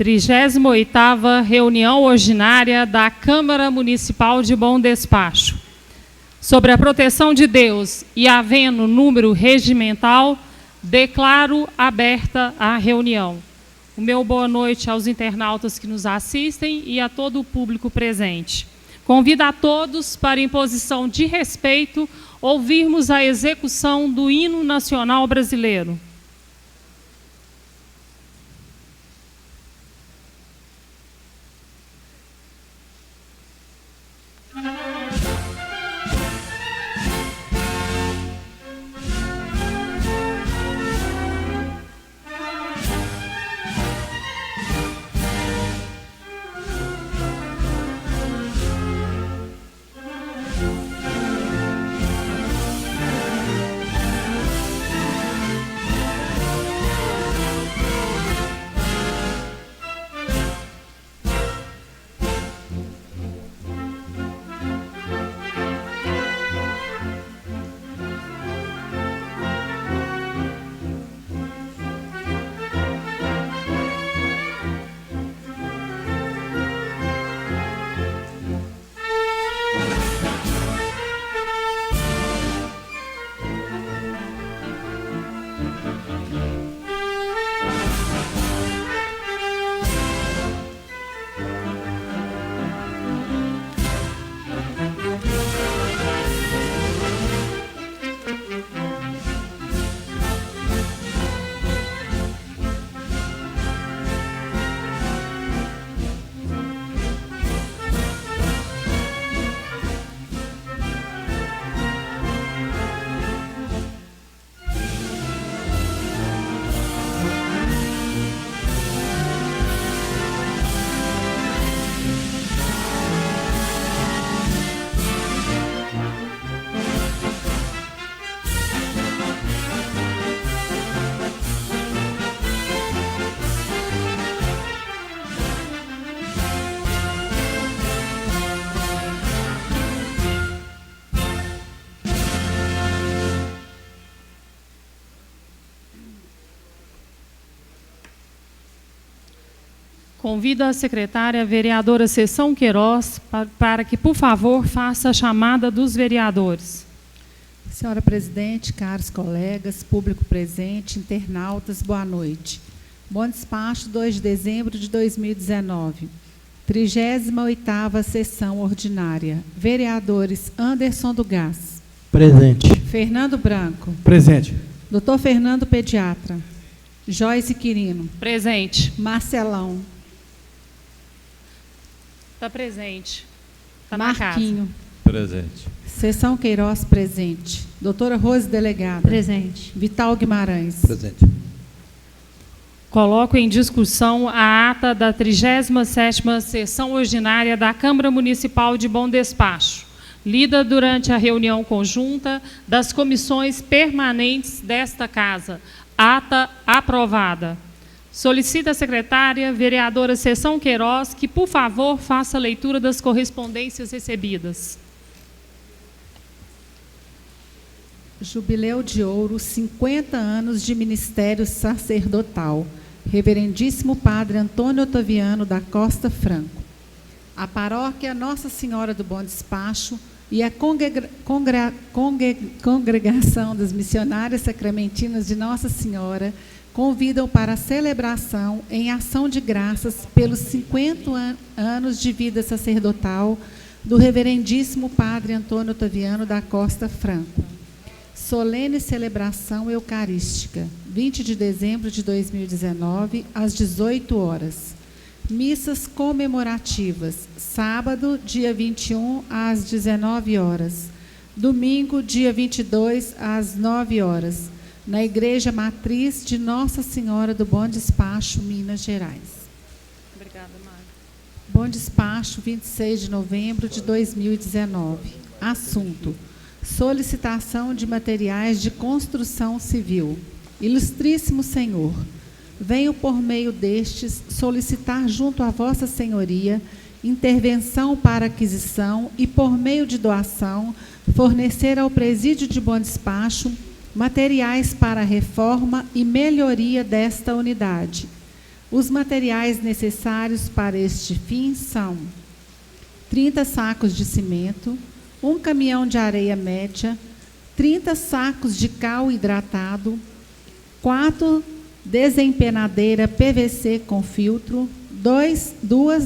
38ª reunião ordinária da Câmara Municipal de Bom Despacho. Sobre a proteção de Deus e havendo número regimental, declaro aberta a reunião. O meu boa noite aos internautas que nos assistem e a todo o público presente. Convido a todos para, em posição de respeito, ouvirmos a execução do hino nacional brasileiro. Convido a secretária, a vereadora Seção Queiroz, para que, por favor, faça a chamada dos vereadores. Senhora presidente, caros colegas, público presente, internautas, boa noite. Bom Despacho, 2 de dezembro de 2019. 38ª sessão ordinária. Vereadores Anderson do Gás. Presente. Fernando Branco. Presente. Doutor Fernando Pediatra. Joyce Quirino. Presente. Marcelão. Está presente. Está na casa. Marquinho. Presente. Seção Queiroz, presente. Doutora Rose, delegada. Presente. Vital Guimarães. Presente. Coloco em discussão a ata da 37ª sessão ordinária da Câmara Municipal de Bom Despacho, lida durante a reunião conjunta das comissões permanentes desta Casa. Ata aprovada. Solicita a secretária, vereadora Seção Queiroz, que, por favor, faça a leitura das correspondências recebidas. Jubileu de Ouro, 50 anos de ministério sacerdotal. Reverendíssimo Padre Antônio Otaviano da Costa Franco. A paróquia Nossa Senhora do Bom Despacho e a Congregação das Missionárias Sacramentinas de Nossa Senhora convidam para a celebração em ação de graças pelos 50 anos de vida sacerdotal do Reverendíssimo Padre Antônio Otaviano da Costa Franco. Solene celebração eucarística, 20 de dezembro de 2019, às 18 horas. Missas comemorativas, sábado, dia 21, às 19 horas. Domingo, dia 22, às 9 horas. Na Igreja Matriz de Nossa Senhora do Bom Despacho, Minas Gerais. Obrigada, Mário. Bom Despacho, 26 de novembro de 2019. Assunto: solicitação de materiais de construção civil. Ilustríssimo Senhor, venho por meio destes solicitar junto a Vossa Senhoria intervenção para aquisição e, por meio de doação, fornecer ao Presídio de Bom Despacho materiais para a reforma e melhoria desta unidade. Os materiais necessários para este fim são 30 sacos de cimento, 1 caminhão de areia média, 30 sacos de cal hidratado, 4 desempenadeiras PVC com filtro, 2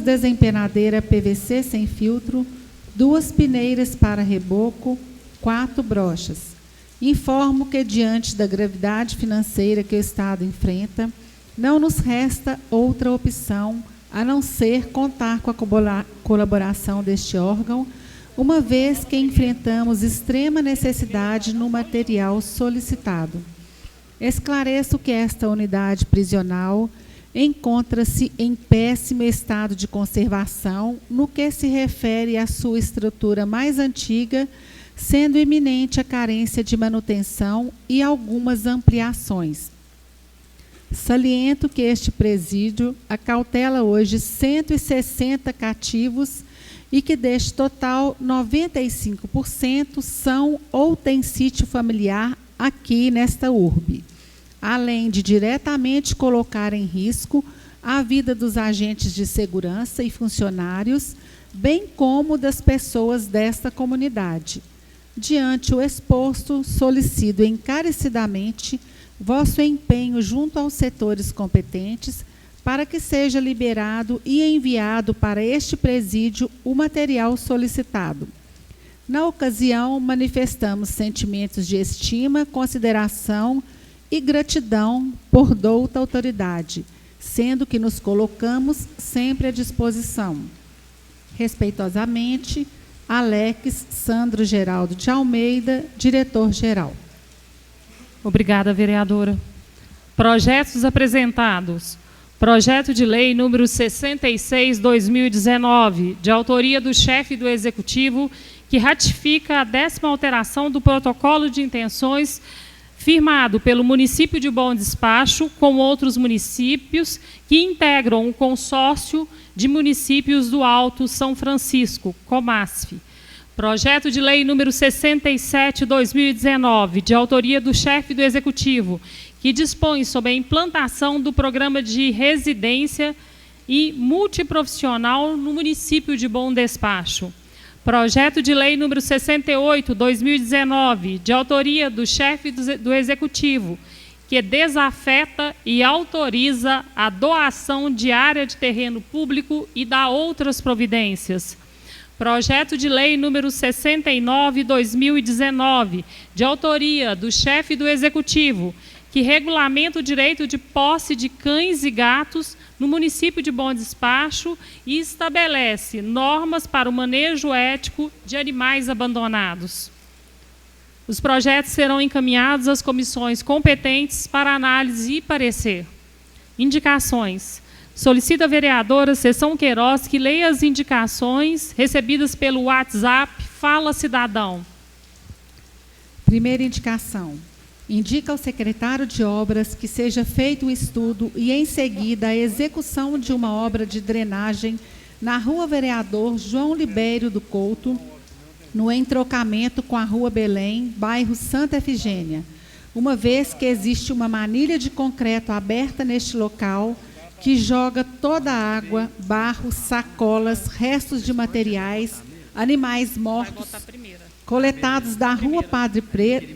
desempenadeiras PVC sem filtro, 2 peneiras para reboco, 4 brochas. Informo que, diante da gravidade financeira que o Estado enfrenta, não nos resta outra opção a não ser contar com a colaboração deste órgão, uma vez que enfrentamos extrema necessidade no material solicitado. Esclareço que esta unidade prisional encontra-se em péssimo estado de conservação no que se refere à sua estrutura mais antiga, sendo iminente a carência de manutenção e algumas ampliações. Saliento que este presídio acautela hoje 160 cativos e que deste total 95% são ou têm sítio familiar aqui nesta urbe, além de diretamente colocar em risco a vida dos agentes de segurança e funcionários, bem como das pessoas desta comunidade. Diante o exposto, solicito encarecidamente vosso empenho junto aos setores competentes para que seja liberado e enviado para este presídio o material solicitado. Na ocasião, manifestamos sentimentos de estima, consideração e gratidão por douta autoridade, sendo que nos colocamos sempre à disposição. Respeitosamente, Alex Sandro Geraldo de Almeida, diretor-geral. Obrigada, vereadora. Projetos apresentados. Projeto de lei número 66/2019, de autoria do chefe do Executivo, que ratifica a 10ª alteração do protocolo de intenções firmado pelo município de Bom Despacho com outros municípios que integram o consórcio de municípios do Alto São Francisco, Comasf. Projeto de lei número 67/2019, de autoria do chefe do Executivo, que dispõe sobre a implantação do programa de residência e multiprofissional no município de Bom Despacho. Projeto de lei número 68/2019, de autoria do chefe do Executivo, que desafeta e autoriza a doação de área de terreno público e dá outras providências. Projeto de lei número 69/2019, de autoria do chefe do Executivo, que regulamenta o direito de posse de cães e gatos no município de Bom Despacho e estabelece normas para o manejo ético de animais abandonados. Os projetos serão encaminhados às comissões competentes para análise e parecer. Indicações. Solicita a vereadora Seção Queiroz que leia as indicações recebidas pelo WhatsApp Fala Cidadão. Primeira indicação. Indica ao secretário de obras que seja feito o estudo e, em seguida, a execução de uma obra de drenagem na Rua Vereador João Libério do Couto, no entrocamento com a Rua Belém, bairro Santa Efigênia, uma vez que existe uma manilha de concreto aberta neste local que joga toda a água, barro, sacolas, restos de materiais, animais mortos, coletados da Rua Padre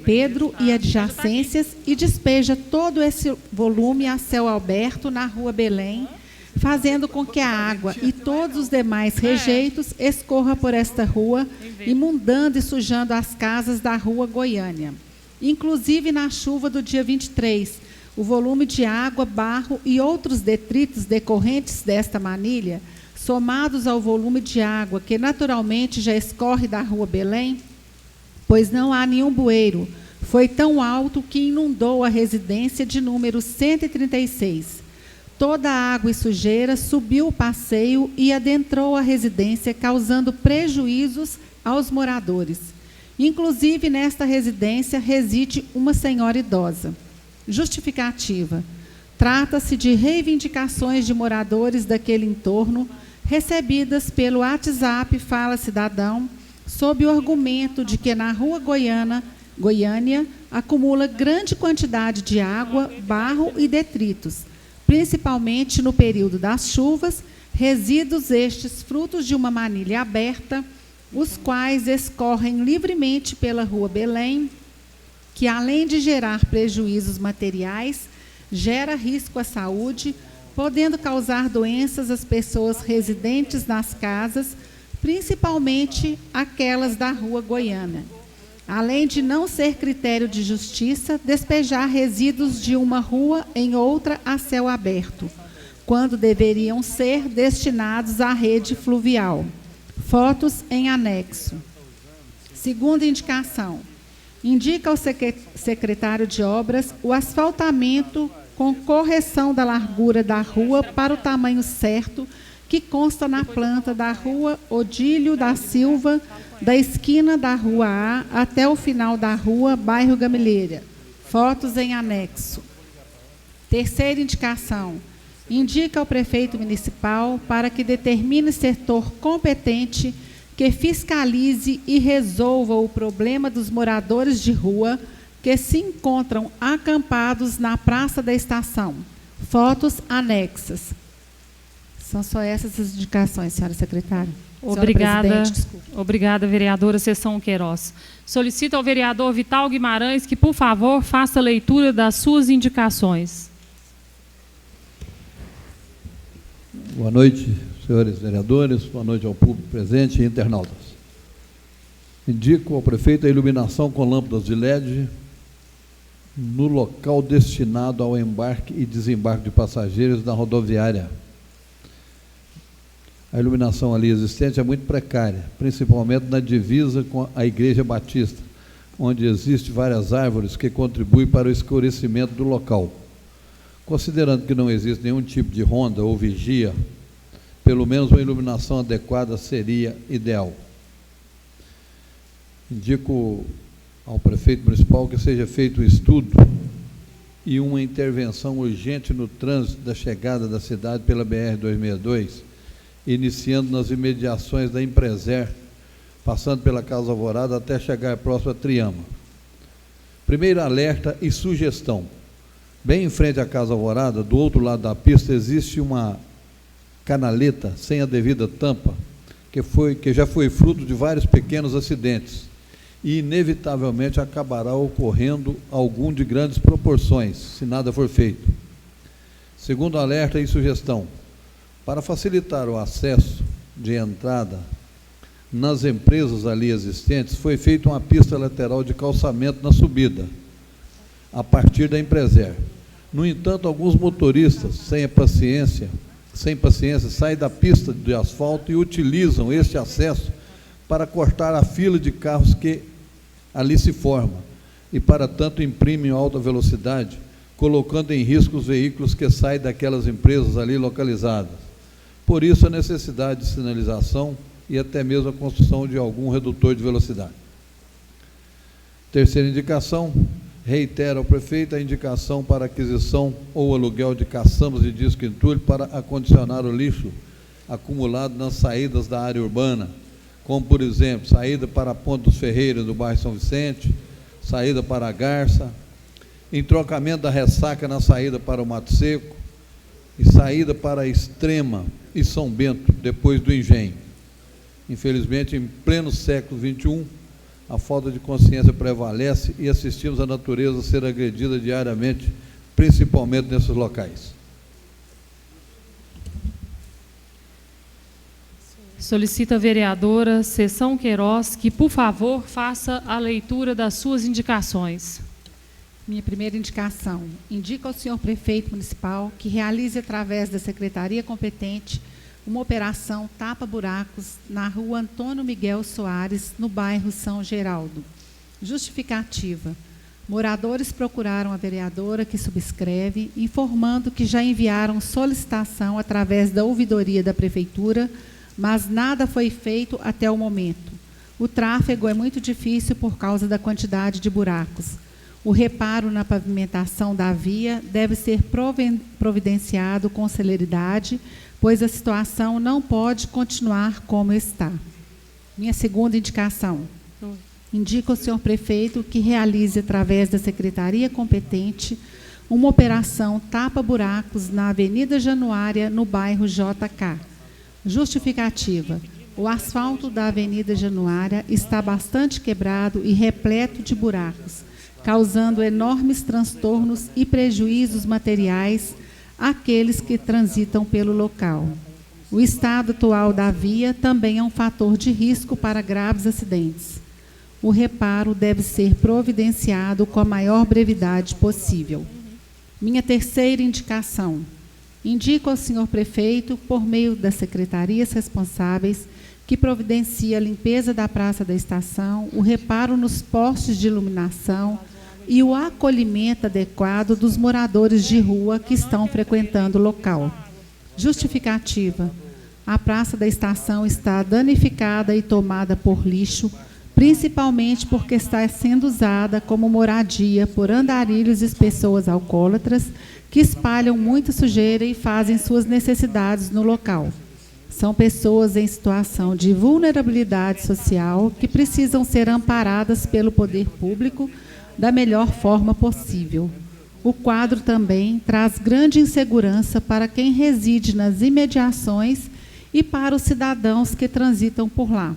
Pedro e adjacências e despeja todo esse volume a céu aberto na Rua Belém, fazendo com que a água e todos os demais rejeitos escorra por esta rua, imundando e sujando as casas da Rua Goiânia. Inclusive, na chuva do dia 23, o volume de água, barro e outros detritos decorrentes desta manilha, somados ao volume de água que naturalmente já escorre da Rua Belém, pois não há nenhum bueiro, foi tão alto que inundou a residência de número 136. Toda a água e sujeira subiu o passeio e adentrou a residência, causando prejuízos aos moradores. Inclusive, nesta residência reside uma senhora idosa. Justificativa. Trata-se de reivindicações de moradores daquele entorno, recebidas pelo WhatsApp Fala Cidadão, sob o argumento de que na Rua Goiânia acumula grande quantidade de água, barro e detritos, principalmente no período das chuvas, resíduos estes frutos de uma manilha aberta, os quais escorrem livremente pela Rua Belém, que além de gerar prejuízos materiais, gera risco à saúde, podendo causar doenças às pessoas residentes nas casas, principalmente aquelas da Rua Goiânia. Além de não ser critério de justiça, despejar resíduos de uma rua em outra a céu aberto, quando deveriam ser destinados à rede fluvial. Fotos em anexo. Segunda indicação. Indica ao secretário de Obras o asfaltamento com correção da largura da rua para o tamanho certo que consta na planta da Rua Odílio da Silva, da esquina da Rua A até o final da rua, bairro Gameleira. Fotos em anexo. Terceira indicação. Indica ao prefeito municipal para que determine setor competente que fiscalize e resolva o problema dos moradores de rua que se encontram acampados na Praça da Estação. Fotos anexas. São só essas as indicações, senhora secretária. Obrigada, obrigada, vereadora Seção Queiroz. Solicito ao vereador Vital Guimarães que, por favor, faça a leitura das suas indicações. Boa noite, senhores vereadores, boa noite ao público presente e internautas. Indico ao prefeito a iluminação com lâmpadas de LED no local destinado ao embarque e desembarque de passageiros da rodoviária. A iluminação ali existente é muito precária, principalmente na divisa com a Igreja Batista, onde existem várias árvores que contribuem para o escurecimento do local. Considerando que não existe nenhum tipo de ronda ou vigia, pelo menos uma iluminação adequada seria ideal. Indico ao prefeito municipal que seja feito um estudo e uma intervenção urgente no trânsito da chegada da cidade pela BR-262, iniciando nas imediações da Empreser, passando pela Casa Alvorada até chegar próximo a Triama. Primeiro alerta e sugestão. Bem em frente à Casa Alvorada, do outro lado da pista, existe uma canaleta sem a devida tampa, que já foi fruto de vários pequenos acidentes e, inevitavelmente, acabará ocorrendo algum de grandes proporções, se nada for feito. Segundo alerta e sugestão, para facilitar o acesso de entrada nas empresas ali existentes, foi feita uma pista lateral de calçamento na subida, a partir da Empreser. No entanto, alguns motoristas, sem paciência, saem da pista de asfalto e utilizam este acesso para cortar a fila de carros que ali se forma e, para tanto, imprimem alta velocidade, colocando em risco os veículos que saem daquelas empresas ali localizadas. Por isso, a necessidade de sinalização e até mesmo a construção de algum redutor de velocidade. Terceira indicação, reitera ao prefeito a indicação para aquisição ou aluguel de caçambas de disco entulho para acondicionar o lixo acumulado nas saídas da área urbana, como, por exemplo, saída para a Ponte dos Ferreiros do bairro São Vicente, saída para a Garça, entrocamento da ressaca na saída para o Mato Seco e saída para a Extrema e São Bento, depois do Engenho. Infelizmente, em pleno século XXI, a falta de consciência prevalece e assistimos a natureza ser agredida diariamente, principalmente nesses locais. Solicito a vereadora Seção Queiroz que, por favor, faça a leitura das suas indicações. Minha primeira indicação. Indica ao senhor prefeito municipal que realize, através da secretaria competente, uma operação tapa-buracos na rua Antônio Miguel Soares, no bairro São Geraldo. Justificativa. Moradores procuraram a vereadora, que subscreve, informando que já enviaram solicitação através da ouvidoria da prefeitura, mas nada foi feito até o momento. O tráfego é muito difícil por causa da quantidade de buracos. O reparo na pavimentação da via deve ser providenciado com celeridade, pois a situação não pode continuar como está. Minha segunda indicação. Indica ao senhor prefeito que realize, através da secretaria competente, uma operação tapa-buracos na Avenida Januária, no bairro JK. Justificativa: o asfalto da Avenida Januária está bastante quebrado e repleto de buracos, causando enormes transtornos e prejuízos materiais àqueles que transitam pelo local. O estado atual da via também é um fator de risco para graves acidentes. O reparo deve ser providenciado com a maior brevidade possível. Minha terceira indicação: indico ao senhor prefeito, por meio das secretarias responsáveis, que providencie a limpeza da Praça da Estação, o reparo nos postes de iluminação e o acolhimento adequado dos moradores de rua que estão frequentando o local. Justificativa: a Praça da Estação está danificada e tomada por lixo, principalmente porque está sendo usada como moradia por andarilhos e pessoas alcoólatras que espalham muita sujeira e fazem suas necessidades no local. São pessoas em situação de vulnerabilidade social que precisam ser amparadas pelo poder público da melhor forma possível. O quadro também traz grande insegurança para quem reside nas imediações e para os cidadãos que transitam por lá.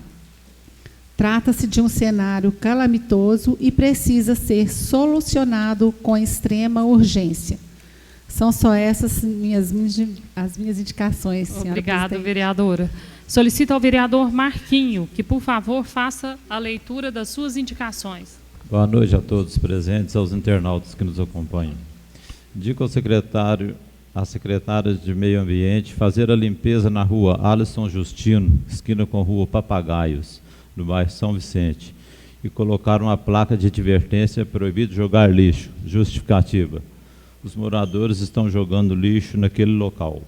Trata-se de um cenário calamitoso e precisa ser solucionado com extrema urgência. São só essas as minhas indicações, senhora Obrigada, presidente. vereadora. Solicito ao vereador Marquinho que, por favor, faça a leitura das suas indicações. Boa noite a todos presentes, aos internautas que nos acompanham. Indico ao secretário, às secretárias de Meio Ambiente, fazer a limpeza na rua Alisson Justino, esquina com rua Papagaios, no bairro São Vicente, e colocar uma placa de advertência: proibido jogar lixo. Justificativa: os moradores estão jogando lixo naquele local.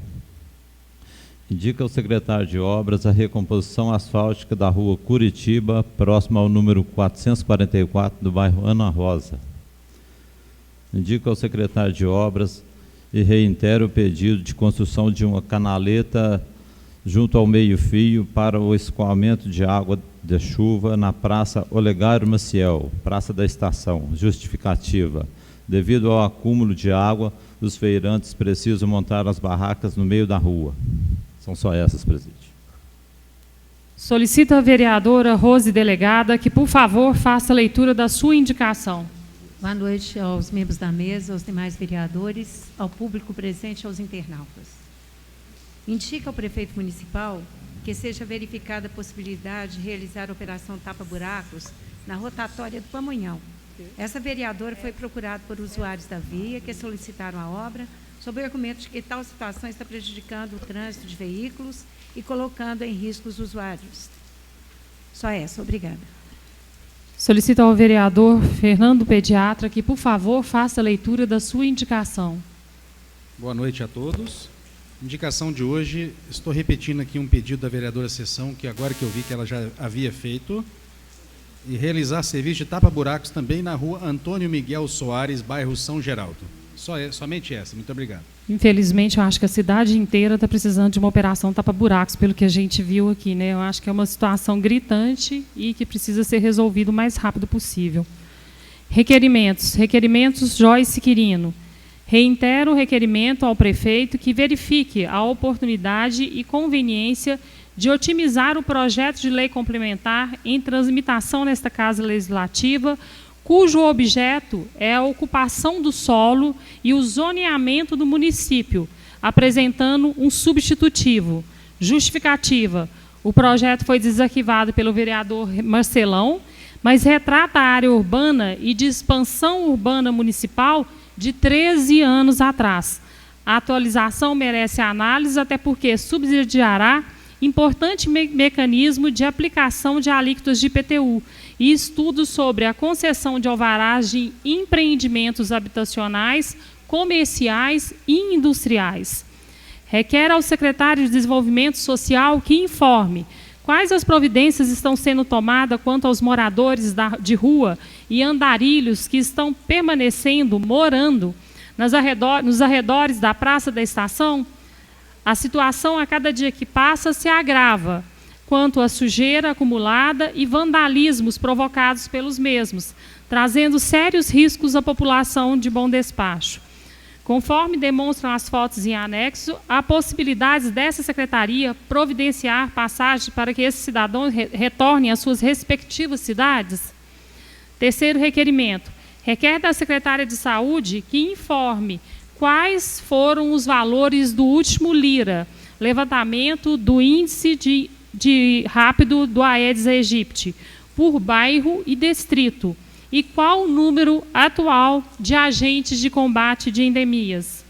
Indica ao secretário de Obras a recomposição asfáltica da rua Curitiba, próxima ao número 444, do bairro Ana Rosa. Indica ao secretário de Obras e reitero o pedido de construção de uma canaleta junto ao meio-fio para o escoamento de água de chuva na Praça Olegário Maciel, Praça da Estação. Justificativa: devido ao acúmulo de água, os feirantes precisam montar as barracas no meio da rua. São só essas, presidente. Solicito a vereadora Rose Delegada que, por favor, faça a leitura da sua indicação. Boa noite aos membros da mesa, aos demais vereadores, ao público presente e aos internautas. Indica ao prefeito municipal que seja verificada a possibilidade de realizar a operação tapa-buracos na rotatória do Pamonhão. Essa vereadora foi procurada por usuários da via que solicitaram a obra, sob o argumento de que tal situação está prejudicando o trânsito de veículos e colocando em risco os usuários. Só essa, obrigada. Solicito ao vereador Fernando Pediatra que, por favor, faça a leitura da sua indicação. Boa noite a todos. Indicação de hoje, estou repetindo aqui um pedido da vereadora Sessão, que agora que eu vi que ela já havia feito, e realizar serviço de tapa-buracos também na rua Antônio Miguel Soares, bairro São Geraldo. Somente essa. Muito obrigado. Infelizmente, eu acho que a cidade inteira está precisando de uma operação tapa-buracos, pelo que a gente viu aqui, né? Eu acho que é uma situação gritante e que precisa ser resolvido o mais rápido possível. Requerimentos. Requerimentos Joyce Quirino. Reitero o requerimento ao prefeito que verifique a oportunidade e conveniência de otimizar o projeto de lei complementar em tramitação nesta Casa Legislativa, cujo objeto é a ocupação do solo e o zoneamento do município, apresentando um substitutivo. Justificativa: o projeto foi desarquivado pelo vereador Marcelão, mas retrata a área urbana e de expansão urbana municipal de 13 anos atrás. A atualização merece análise, até porque subsidiará importante mecanismo de aplicação de alíquotas de IPTU e estudos sobre a concessão de alvarás de empreendimentos habitacionais, comerciais e industriais. Requer ao secretário de Desenvolvimento Social que informe quais as providências estão sendo tomadas quanto aos moradores de rua e andarilhos que estão morando nos arredores da Praça da Estação. A situação, a cada dia que passa, se agrava quanto à sujeira acumulada e vandalismos provocados pelos mesmos, trazendo sérios riscos à população de Bom Despacho. Conforme demonstram as fotos em anexo, há possibilidades dessa secretaria providenciar passagem para que esses cidadãos retornem às suas respectivas cidades? Terceiro requerimento. Requer da secretária de Saúde que informe quais foram os valores do último LIRA, levantamento do índice de rápido do Aedes aegypti, por bairro e distrito, e qual o número atual de agentes de combate de endemias.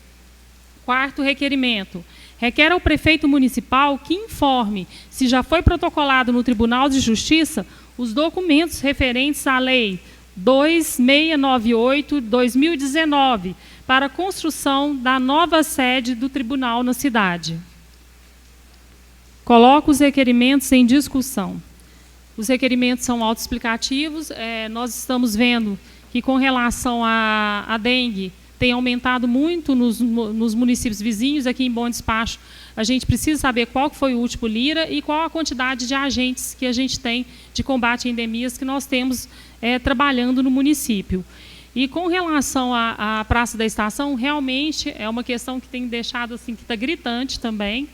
Quarto requerimento. Requer ao prefeito municipal que informe se já foi protocolado no Tribunal de Justiça os documentos referentes à Lei 2698/2019 para a construção da nova sede do tribunal na cidade. Coloco os requerimentos em discussão. Os requerimentos são autoexplicativos. Nós estamos vendo que, com relação à dengue, tem aumentado muito nos municípios vizinhos. Aqui em Bom Despacho, a gente precisa saber qual foi o último LIRA e qual a quantidade de agentes que a gente tem de combate a endemias que nós temos trabalhando no município. E com relação à Praça da Estação, realmente é uma questão que tem deixado, assim, que está gritante também.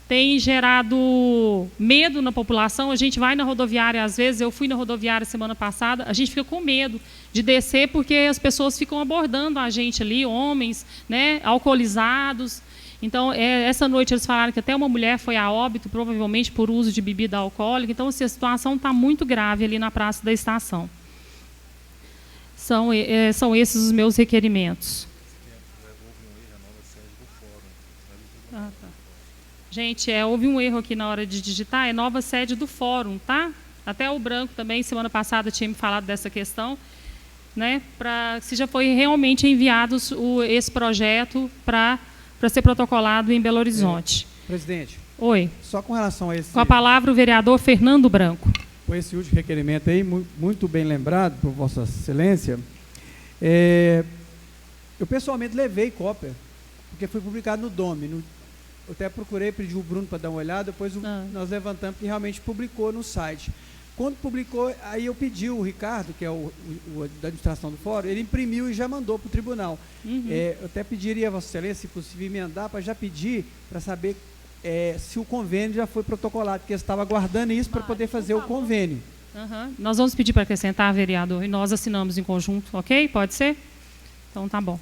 Tem gerado medo na população. A gente vai na rodoviária, às vezes, eu fui na rodoviária semana passada, a gente fica com medo de descer porque as pessoas ficam abordando a gente ali, homens, né, alcoolizados. Então, essa noite eles falaram que até uma mulher foi a óbito, provavelmente por uso de bebida alcoólica. Então, assim, a situação está muito grave ali na Praça da Estação. São esses os meus requerimentos. Ah, tá. Gente, houve um erro aqui na hora de digitar, é nova sede do fórum, tá? Até o Branco também, semana passada, tinha me falado dessa questão, né? Se já foi realmente enviado esse projeto para ser protocolado em Belo Horizonte. Presidente. Oi. Só com relação a esse... Com a palavra o vereador Fernando Branco. Com esse último requerimento aí, muito bem lembrado por Vossa Excelência, eu pessoalmente levei cópia, porque foi publicado no DOME. Eu até procurei, pedi o Bruno para dar uma olhada, depois nós levantamos que realmente publicou no site. Quando publicou, aí eu pedi o Ricardo, que é o da administração do fórum, ele imprimiu e já mandou para o tribunal. Eu até pediria a Vossa Excelência, se possível, emendar, para já pedir, para saber se o convênio já foi protocolado, porque eu estava aguardando isso para poder fazer o convênio. Nós vamos pedir para acrescentar, vereador, e nós assinamos em conjunto, ok? Pode ser? Então, tá bom.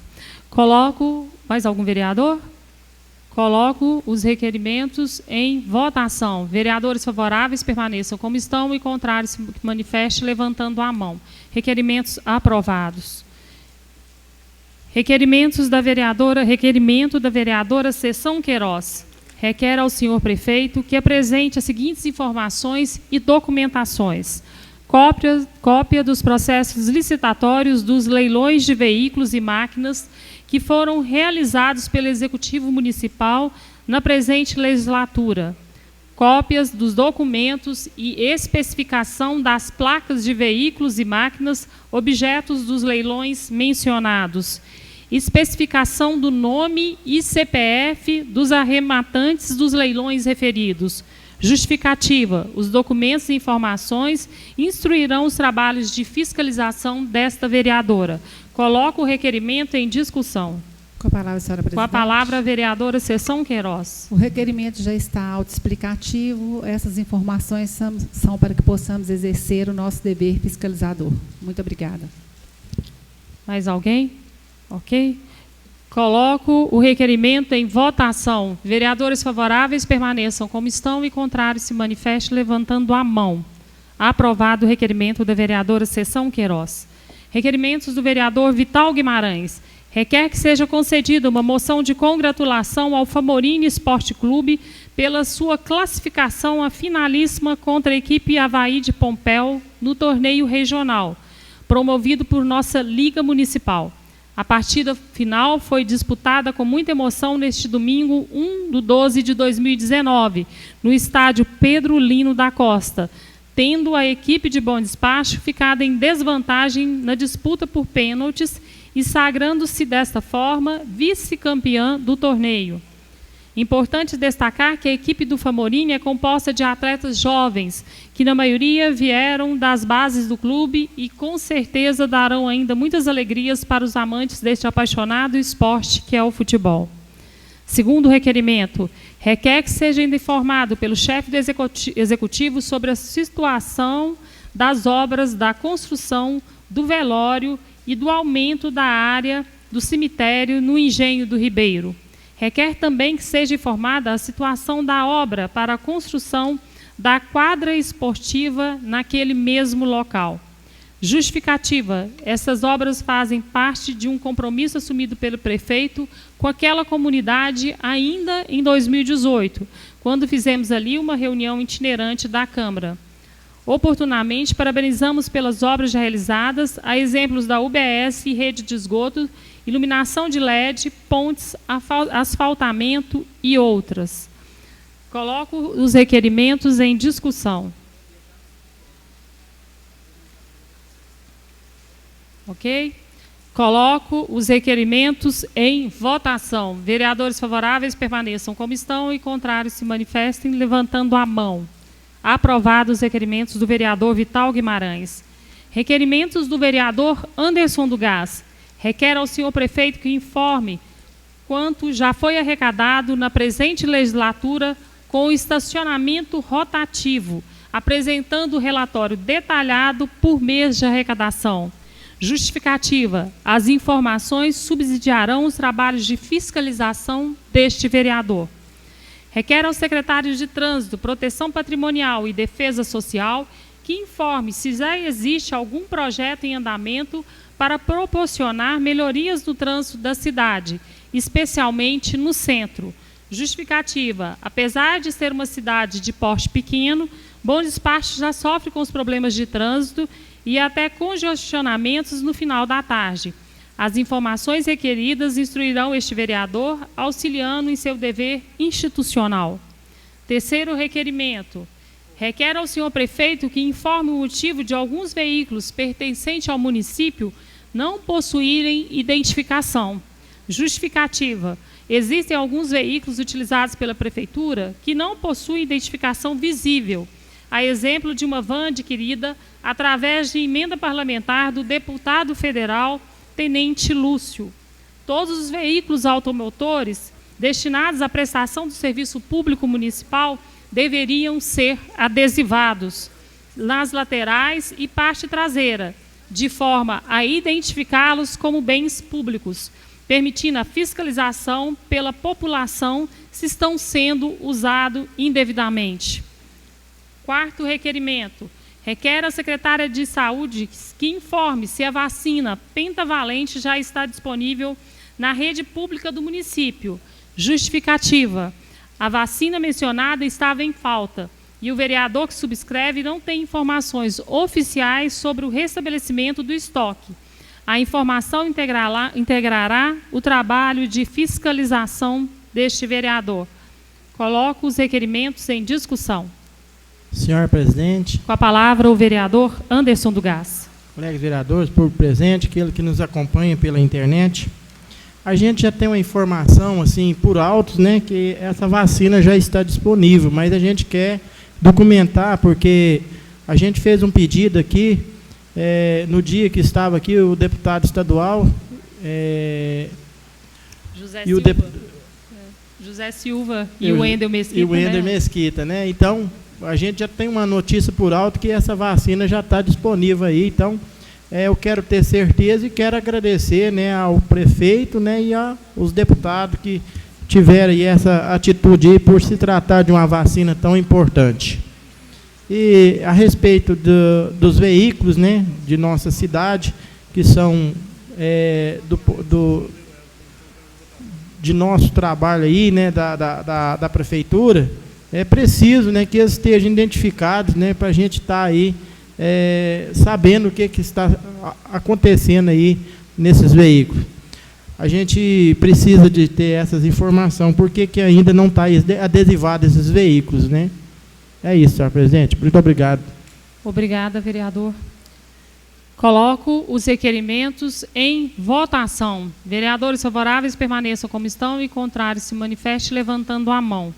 Coloco, mais algum vereador? Coloco os requerimentos em votação. Vereadores favoráveis permaneçam como estão e contrários se manifeste levantando a mão. Requerimentos aprovados. Requerimento da vereadora Seção Queiroz. Requer ao senhor prefeito que apresente as seguintes informações e documentações. Cópia dos processos licitatórios dos leilões de veículos e máquinas que foram realizados pelo Executivo Municipal na presente legislatura. Cópias dos documentos e especificação das placas de veículos e máquinas objetos dos leilões mencionados. Especificação do nome e CPF dos arrematantes dos leilões referidos. Justificativa. Os documentos e informações instruirão os trabalhos de fiscalização desta vereadora. Coloco o requerimento em discussão. Com a palavra, senhora presidente. Com a palavra, a vereadora Seção Queiroz. O requerimento já está autoexplicativo. Essas informações são para que possamos exercer o nosso dever fiscalizador. Muito obrigada. Mais alguém? Ok. Coloco o requerimento em votação. Vereadores favoráveis permaneçam como estão e contrários se manifestem levantando a mão. Aprovado o requerimento da vereadora Seção Queiroz. Requerimentos do vereador Vital Guimarães. Requer que seja concedida uma moção de congratulação ao Famorini Esporte Clube pela sua classificação à finalíssima contra a equipe Avaí de Pompéu no torneio regional, promovido por nossa Liga Municipal. A partida final foi disputada com muita emoção neste domingo 1/12 de 2019, no estádio Pedro Lino da Costa, tendo a equipe de Bom Despacho ficado em desvantagem na disputa por pênaltis e sagrando-se desta forma vice-campeã do torneio. Importante destacar que a equipe do Famorine é composta de atletas jovens, que na maioria vieram das bases do clube e com certeza darão ainda muitas alegrias para os amantes deste apaixonado esporte que é o futebol. Segundo requerimento, requer que seja informado pelo chefe do executivo sobre a situação das obras da construção do velório e do aumento da área do cemitério no Engenho do Ribeiro. Requer também que seja informada a situação da obra para a construção da quadra esportiva naquele mesmo local. Justificativa: essas obras fazem parte de um compromisso assumido pelo prefeito com aquela comunidade ainda em 2018, quando fizemos ali uma reunião itinerante da Câmara. Oportunamente, parabenizamos pelas obras já realizadas, a exemplos da UBS e rede de esgoto, iluminação de LED, pontes, asfaltamento e outras. Coloco os requerimentos em discussão. Ok? Coloco os requerimentos em votação. Vereadores favoráveis permaneçam como estão e contrários se manifestem levantando a mão. Aprovados os requerimentos do vereador Vital Guimarães. Requerimentos do vereador Anderson do Gás. Requer ao senhor prefeito que informe quanto já foi arrecadado na presente legislatura com o estacionamento rotativo, apresentando o relatório detalhado por mês de arrecadação. Justificativa: as informações subsidiarão os trabalhos de fiscalização deste vereador. Requer ao secretário de Trânsito, Proteção Patrimonial e Defesa Social que informe se já existe algum projeto em andamento para proporcionar melhorias no trânsito da cidade, especialmente no centro. Justificativa: apesar de ser uma cidade de porte pequeno, Bom Despacho já sofre com os problemas de trânsito e até congestionamentos no final da tarde. As informações requeridas instruirão este vereador, auxiliando em seu dever institucional. Terceiro requerimento. Requer ao senhor prefeito que informe o motivo de alguns veículos pertencentes ao município não possuírem identificação. Justificativa: existem alguns veículos utilizados pela prefeitura que não possuem identificação visível, a exemplo de uma van adquirida através de emenda parlamentar do deputado federal Tenente Lúcio. Todos os veículos automotores destinados à prestação do serviço público municipal deveriam ser adesivados nas laterais e parte traseira, de forma a identificá-los como bens públicos, permitindo a fiscalização pela população se estão sendo usados indevidamente. Quarto requerimento. Requer à secretária de Saúde que informe se a vacina pentavalente já está disponível na rede pública do município. Justificativa: a vacina mencionada estava em falta e o vereador que subscreve não tem informações oficiais sobre o restabelecimento do estoque. A informação integrará o trabalho de fiscalização deste vereador. Coloco os requerimentos em discussão. Senhor presidente. Com a palavra o vereador Anderson do Gás. Colegas vereadores, por presente, aquele que nos acompanha pela internet. A gente já tem uma informação, assim, por altos, né, que essa vacina já está disponível, mas a gente quer documentar, porque a gente fez um pedido aqui, no dia que estava aqui o deputado estadual, José Silva e o Wendel Mesquita. E o Wendel Mesquita, né? Então, a gente já tem uma notícia por alto que essa vacina já está disponível aí, então eu quero ter certeza e quero agradecer, né, ao prefeito, né, e aos deputados que tiveram aí essa atitude aí por se tratar de uma vacina tão importante. E a respeito dos veículos, né, de nossa cidade, que são de nosso trabalho aí, né, da prefeitura, é preciso, né, que eles estejam identificados, né, para a gente estar aí sabendo o que está acontecendo aí nesses veículos. A gente precisa de ter essas informações, porque que ainda não está adesivado esses veículos, né? É isso, senhor presidente. Muito obrigado. Obrigada, vereador. Coloco os requerimentos em votação. Vereadores favoráveis permaneçam como estão e contrários se manifeste levantando a mão.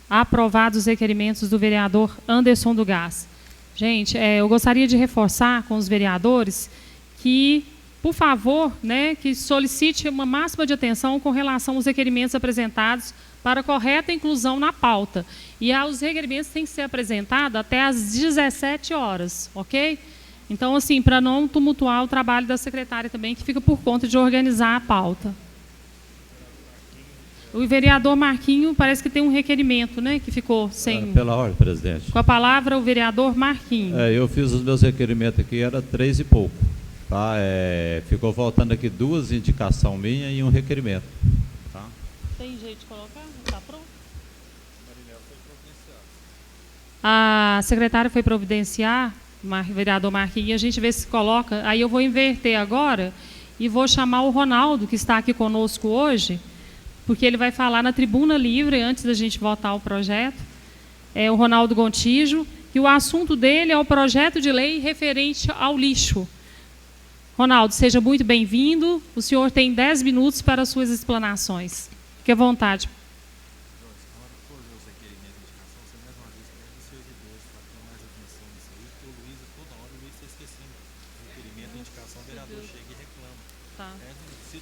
Aprovados os requerimentos do vereador Anderson do Gás. Gente, eu gostaria de reforçar com os vereadores que, por favor, né, que solicite uma máxima de atenção com relação aos requerimentos apresentados para correta inclusão na pauta. E os requerimentos têm que ser apresentados até às 17 horas, ok? Então, assim, para não tumultuar o trabalho da secretária também, que fica por conta de organizar a pauta. O vereador Marquinho parece que tem um requerimento, né, que ficou sem... Pela ordem, presidente. Com a palavra, o vereador Marquinho. Eu fiz os meus requerimentos aqui, era 3 e pouco. Tá? Ficou faltando aqui 2 indicações minhas e um requerimento. Tá? Tem jeito de colocar? Está pronto? A secretária foi providenciar, vereador Marquinhos, e a gente vê se coloca. Aí eu vou inverter agora e vou chamar o Ronaldo, que está aqui conosco hoje, porque ele vai falar na tribuna livre, antes da gente votar o projeto, o Ronaldo Gontijo, e o assunto dele é o projeto de lei referente ao lixo. Ronaldo, seja muito bem-vindo. O senhor tem 10 minutos para as suas explanações. Fique à vontade.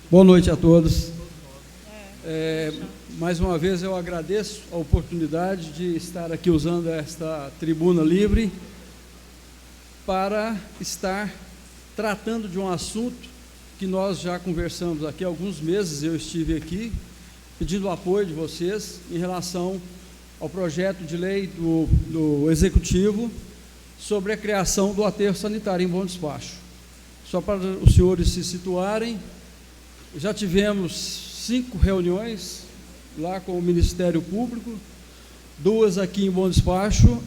Boa noite a todos. Mais uma vez eu agradeço a oportunidade de estar aqui usando esta tribuna livre para estar tratando de um assunto que nós já conversamos aqui há alguns meses. Eu estive aqui pedindo o apoio de vocês em relação ao projeto de lei do Executivo sobre a criação do aterro sanitário em Bom Despacho. Só para os senhores se situarem, já tivemos 5 reuniões lá com o Ministério Público, 2 aqui em Bom Despacho,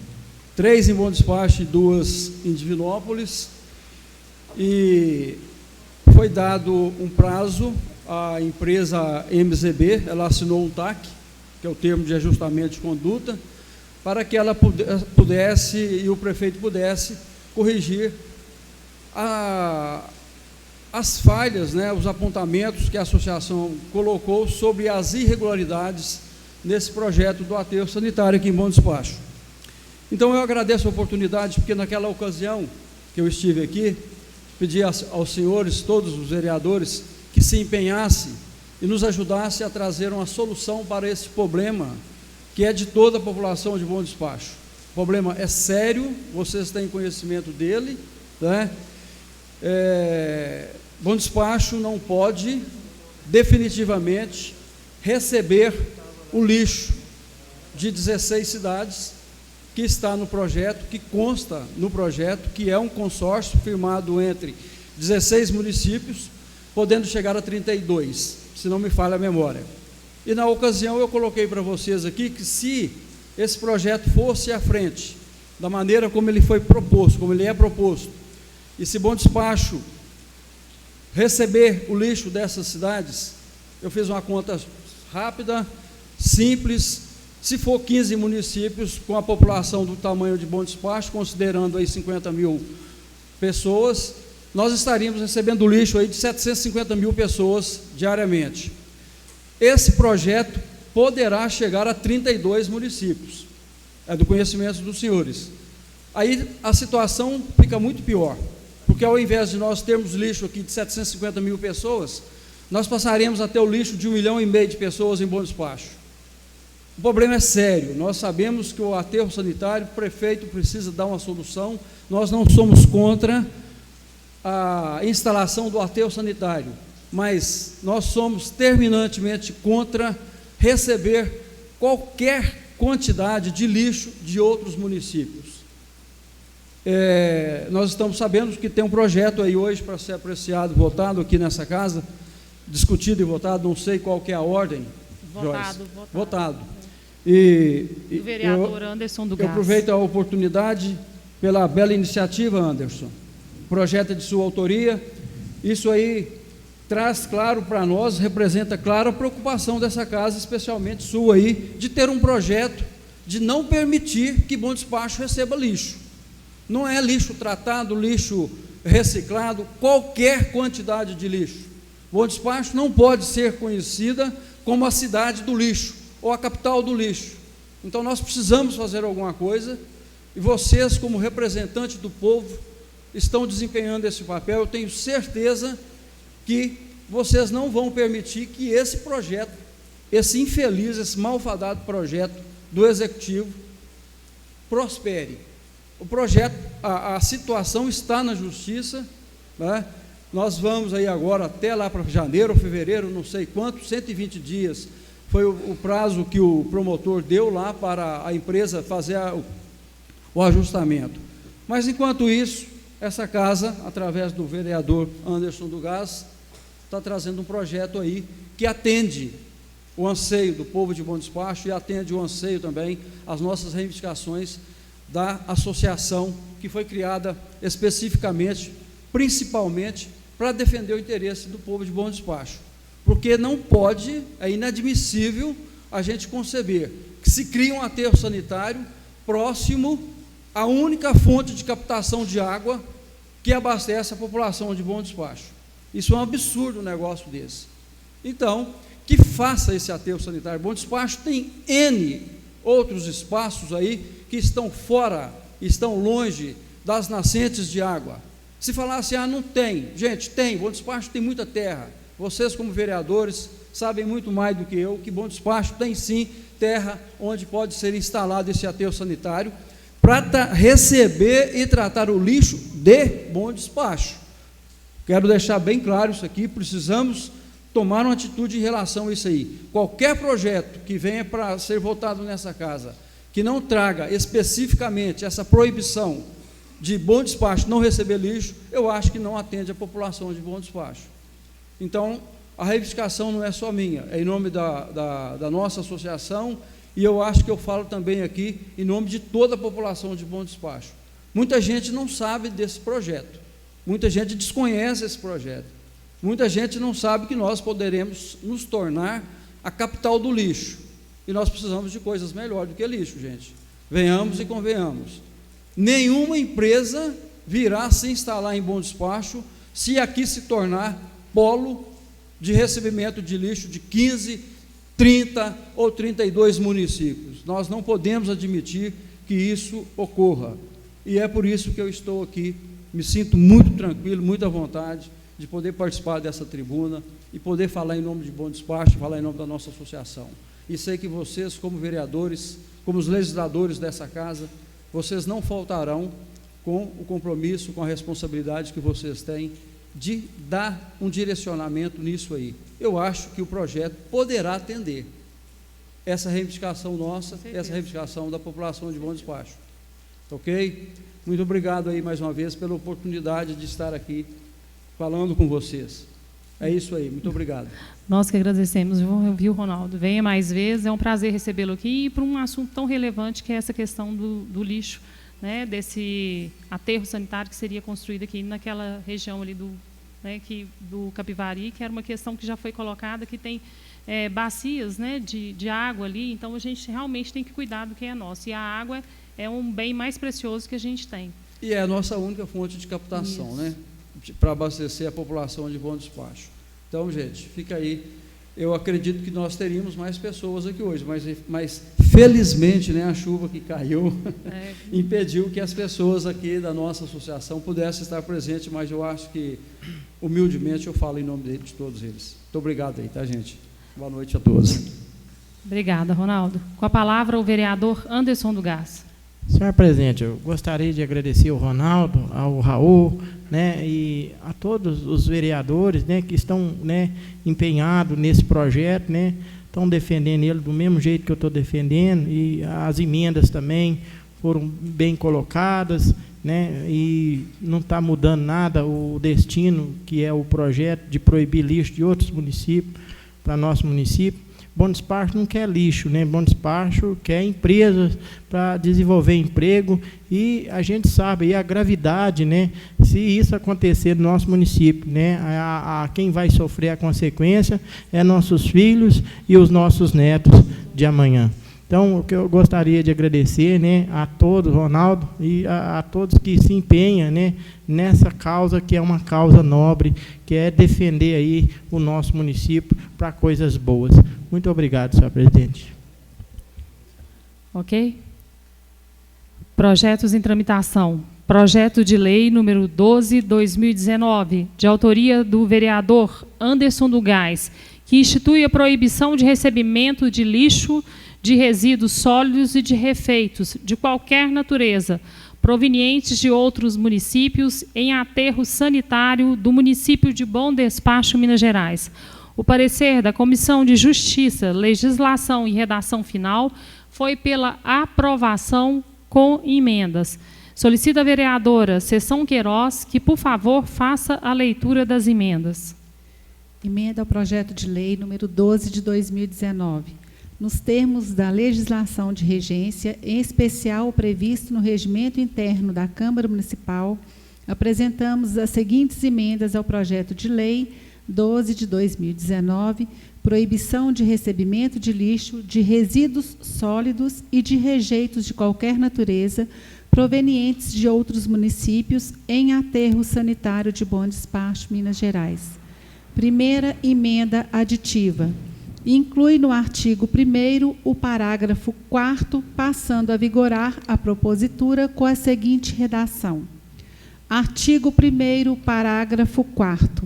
3 em Bom Despacho e 2 em Divinópolis, e foi dado um prazo à empresa MZB, ela assinou um TAC, que é o termo de ajustamento de conduta, para que ela pudesse, e o prefeito pudesse, corrigir as falhas, né, os apontamentos que a associação colocou sobre as irregularidades nesse projeto do aterro sanitário aqui em Bom Despacho. Então eu agradeço a oportunidade, porque naquela ocasião que eu estive aqui, pedi aos senhores, todos os vereadores, que se empenhassem e nos ajudassem a trazer uma solução para esse problema, que é de toda a população de Bom Despacho. O problema é sério, vocês têm conhecimento dele, né? Bom Despacho não pode definitivamente receber o lixo de 16 cidades que está no projeto, que consta no projeto, que é um consórcio firmado entre 16 municípios, podendo chegar a 32, se não me falha a memória. E na ocasião eu coloquei para vocês aqui que se esse projeto fosse à frente, da maneira como ele foi proposto, como ele é proposto, e se Bom Despacho receber o lixo dessas cidades, eu fiz uma conta rápida, simples, se for 15 municípios com a população do tamanho de Bom Despacho, considerando aí 50 mil pessoas, nós estaríamos recebendo lixo aí de 750 mil pessoas diariamente. Esse projeto poderá chegar a 32 municípios, é do conhecimento dos senhores. Aí a situação fica muito pior, porque ao invés de nós termos lixo aqui de 750 mil pessoas, nós passaremos a ter o lixo de 1,5 milhão de pessoas em Bom Despacho. O problema é sério, nós sabemos que o aterro sanitário, o prefeito precisa dar uma solução, nós não somos contra a instalação do aterro sanitário, mas nós somos terminantemente contra receber qualquer quantidade de lixo de outros municípios. Nós estamos sabendo que tem um projeto aí hoje para ser apreciado, votado aqui nessa casa, discutido e votado, não sei qual que é a ordem, votado. E o vereador Anderson do Gás. Eu aproveito a oportunidade pela bela iniciativa, Anderson, projeto é de sua autoria, isso aí traz claro para nós, representa claro a preocupação dessa casa, especialmente sua aí, de ter um projeto de não permitir que Bom Despacho receba lixo. Não é lixo tratado, lixo reciclado, qualquer quantidade de lixo. Bom Despacho não pode ser conhecida como a cidade do lixo ou a capital do lixo. Então nós precisamos fazer alguma coisa e vocês, como representantes do povo, estão desempenhando esse papel. Eu tenho certeza que vocês não vão permitir que esse projeto, esse infeliz, esse malfadado projeto do Executivo prospere. O projeto, a situação está na Justiça, né? Nós vamos aí agora até lá para janeiro ou fevereiro, não sei quanto, 120 dias foi o prazo que o promotor deu lá para a empresa fazer o ajustamento. Mas, enquanto isso, essa casa, através do vereador Anderson do Gás, está trazendo um projeto aí que atende o anseio do povo de Bom Despacho e atende o anseio também às nossas reivindicações da associação que foi criada especificamente, principalmente, para defender o interesse do povo de Bom Despacho. Porque não pode, é inadmissível a gente conceber que se cria um aterro sanitário próximo à única fonte de captação de água que abastece a população de Bom Despacho. Isso é um absurdo, um negócio desse. Então, que faça esse aterro sanitário. Bom Despacho tem N outros espaços aí que estão fora, estão longe das nascentes de água. Se falasse, não tem, gente, tem, Bom Despacho tem muita terra. Vocês, como vereadores, sabem muito mais do que eu, que Bom Despacho tem sim terra onde pode ser instalado esse aterro sanitário para receber e tratar o lixo de Bom Despacho. Quero deixar bem claro isso aqui, precisamos tomar uma atitude em relação a isso aí. Qualquer projeto que venha para ser votado nessa casa, que não traga especificamente essa proibição de Bom Despacho não receber lixo, eu acho que não atende a população de Bom Despacho. Então, a reivindicação não é só minha, é em nome da nossa associação, e eu acho que eu falo também aqui em nome de toda a população de Bom Despacho. Muita gente não sabe desse projeto, muita gente desconhece esse projeto, muita gente não sabe que nós poderemos nos tornar a capital do lixo, e nós precisamos de coisas melhores do que lixo, gente. Venhamos e convenhamos. Nenhuma empresa virá se instalar em Bom Despacho se aqui se tornar polo de recebimento de lixo de 15, 30 ou 32 municípios. Nós não podemos admitir que isso ocorra. E é por isso que eu estou aqui, me sinto muito tranquilo, muito à vontade de poder participar dessa tribuna e poder falar em nome de Bom Despacho, falar em nome da nossa associação. E sei que vocês, como vereadores, como os legisladores dessa casa, vocês não faltarão com o compromisso, com a responsabilidade que vocês têm de dar um direcionamento nisso aí. Eu acho que o projeto poderá atender essa reivindicação nossa, essa reivindicação da população de Bom Despacho. Ok? Muito obrigado aí mais uma vez pela oportunidade de estar aqui falando com vocês. É isso aí, muito obrigado. Nós que agradecemos, viu, Ronaldo? Venha mais vezes, é um prazer recebê-lo aqui e para um assunto tão relevante que é essa questão do lixo, né, desse aterro sanitário que seria construído aqui naquela região ali do Capivari, que era uma questão que já foi colocada, que tem bacias, né, de água ali, então a gente realmente tem que cuidar do que é nosso, e a água é um bem mais precioso que a gente tem. E é a nossa única fonte de captação, isso, né, para abastecer a população de Bom Despacho. Então, gente, fica aí. Eu acredito que nós teríamos mais pessoas aqui hoje, mas felizmente, né, a chuva que caiu impediu que as pessoas aqui da nossa associação pudessem estar presentes, mas eu acho que, humildemente, eu falo em nome de todos eles. Muito obrigado aí, tá, gente? Boa noite a todos. Obrigada, Ronaldo. Com a palavra, o vereador Anderson do Gás. Senhor presidente, eu gostaria de agradecer ao Ronaldo, ao Raul, né, e a todos os vereadores, né, que estão, né, empenhados nesse projeto, né, estão defendendo ele do mesmo jeito que eu estou defendendo, e as emendas também foram bem colocadas, né, e não está mudando nada o destino, que é o projeto de proibir lixo de outros municípios para nosso município. Bom Despacho não quer lixo, né? Bom Despacho quer empresas para desenvolver emprego, e a gente sabe aí a gravidade, né? Se isso acontecer no nosso município, né? Quem vai sofrer a consequência é nossos filhos e os nossos netos de amanhã. Então, o que eu gostaria de agradecer, né, a todos, Ronaldo, e a todos que se empenham, né, nessa causa que é uma causa nobre, que é defender aí o nosso município para coisas boas. Muito obrigado, senhor presidente. Ok? Projetos em tramitação. Projeto de lei número 12/2019, de autoria do vereador Anderson do Gás, que institui a proibição de recebimento de lixo, de resíduos sólidos e de refeitos de qualquer natureza, provenientes de outros municípios, em aterro sanitário do município de Bom Despacho, Minas Gerais. O parecer da Comissão de Justiça, Legislação e Redação Final foi pela aprovação com emendas. Solicito a vereadora Seção Queiroz que, por favor, faça a leitura das emendas. Emenda ao projeto de lei número 12 de 2019. Nos termos da legislação de regência, em especial o previsto no regimento interno da Câmara Municipal, apresentamos as seguintes emendas ao projeto de lei 12 de 2019, proibição de recebimento de lixo, de resíduos sólidos e de rejeitos de qualquer natureza, provenientes de outros municípios, em aterro sanitário de Bom Despacho, Minas Gerais. Primeira emenda aditiva. Inclui no artigo 1º o parágrafo 4º, passando a vigorar a propositura com a seguinte redação. Artigo 1º, parágrafo 4º.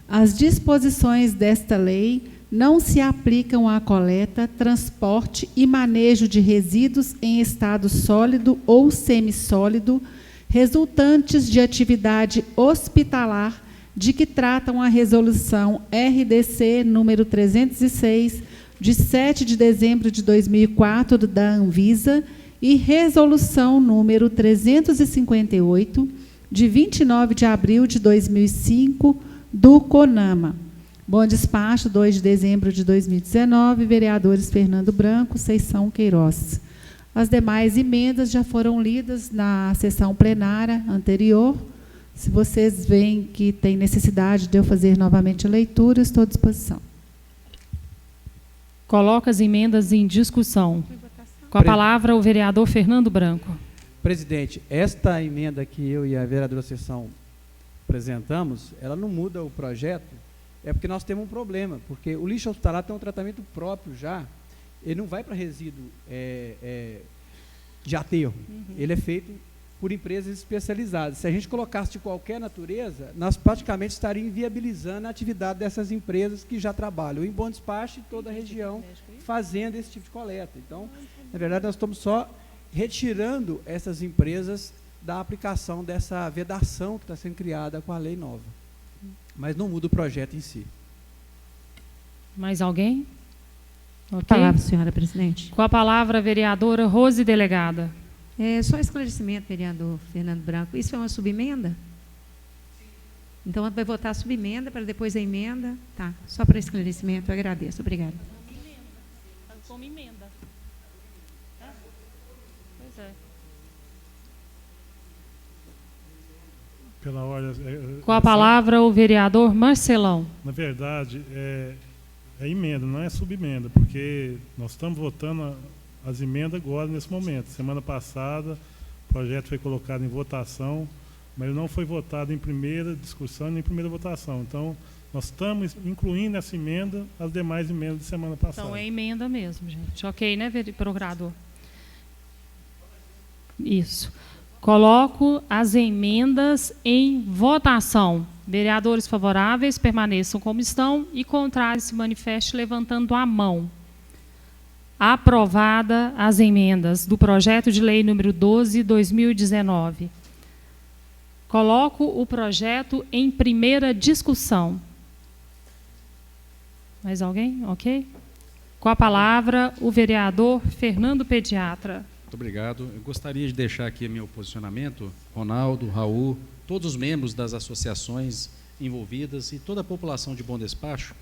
As disposições desta lei não se aplicam à coleta, transporte e manejo de resíduos em estado sólido ou semissólido, resultantes de atividade hospitalar, de que tratam a resolução RDC número 306, de 7 de dezembro de 2004, da Anvisa, e resolução número 358, de 29 de abril de 2005, do CONAMA. Bom Despacho, 2 de dezembro de 2019, vereadores Fernando Branco, Seção Queiroz. As demais emendas já foram lidas na sessão plenária anterior. Se vocês veem que tem necessidade de eu fazer novamente a leitura, estou à disposição. Coloco as emendas em discussão. Com a palavra, o vereador Fernando Branco. Presidente, esta emenda que eu e a vereadora Seção apresentamos, ela não muda o projeto, é porque nós temos um problema, porque o lixo hospitalar tem um tratamento próprio já, ele não vai para resíduo de aterro, ele é feito por empresas especializadas. Se a gente colocasse de qualquer natureza, nós praticamente estaríamos inviabilizando a atividade dessas empresas que já trabalham em Bom Despacho e toda a região fazendo esse tipo de coleta. Então, na verdade, nós estamos só retirando essas empresas da aplicação dessa vedação que está sendo criada com a lei nova. Mas não muda o projeto em si. Mais alguém? Ok. Palavra, senhora presidente. Com a palavra, a vereadora Rose Delegada. Só esclarecimento, vereador Fernando Branco. Isso é uma subemenda? Então, vai votar a subemenda para depois a emenda? Tá. Só para esclarecimento, eu agradeço. Obrigada. Como emenda. Pois é. Pela ordem, com a palavra, o vereador Marcelão. Na verdade, é emenda, não é subemenda, porque nós estamos votando as emendas agora, nesse momento. Semana passada, o projeto foi colocado em votação, mas não foi votado em primeira discussão nem em primeira votação. Então, nós estamos incluindo essa emenda as demais emendas de semana passada. Então, é emenda mesmo, gente. Ok, né, procurador? Isso. Coloco as emendas em votação. Vereadores favoráveis permaneçam como estão e contrários se manifestem levantando a mão. Aprovada as emendas do projeto de lei número 12/2019. Coloco o projeto em primeira discussão. Mais alguém? Ok? Com a palavra, o vereador Fernando Pediatra. Muito obrigado. Eu gostaria de deixar aqui meu posicionamento, Ronaldo, Raul, todos os membros das associações envolvidas e toda a população de Bom Despacho,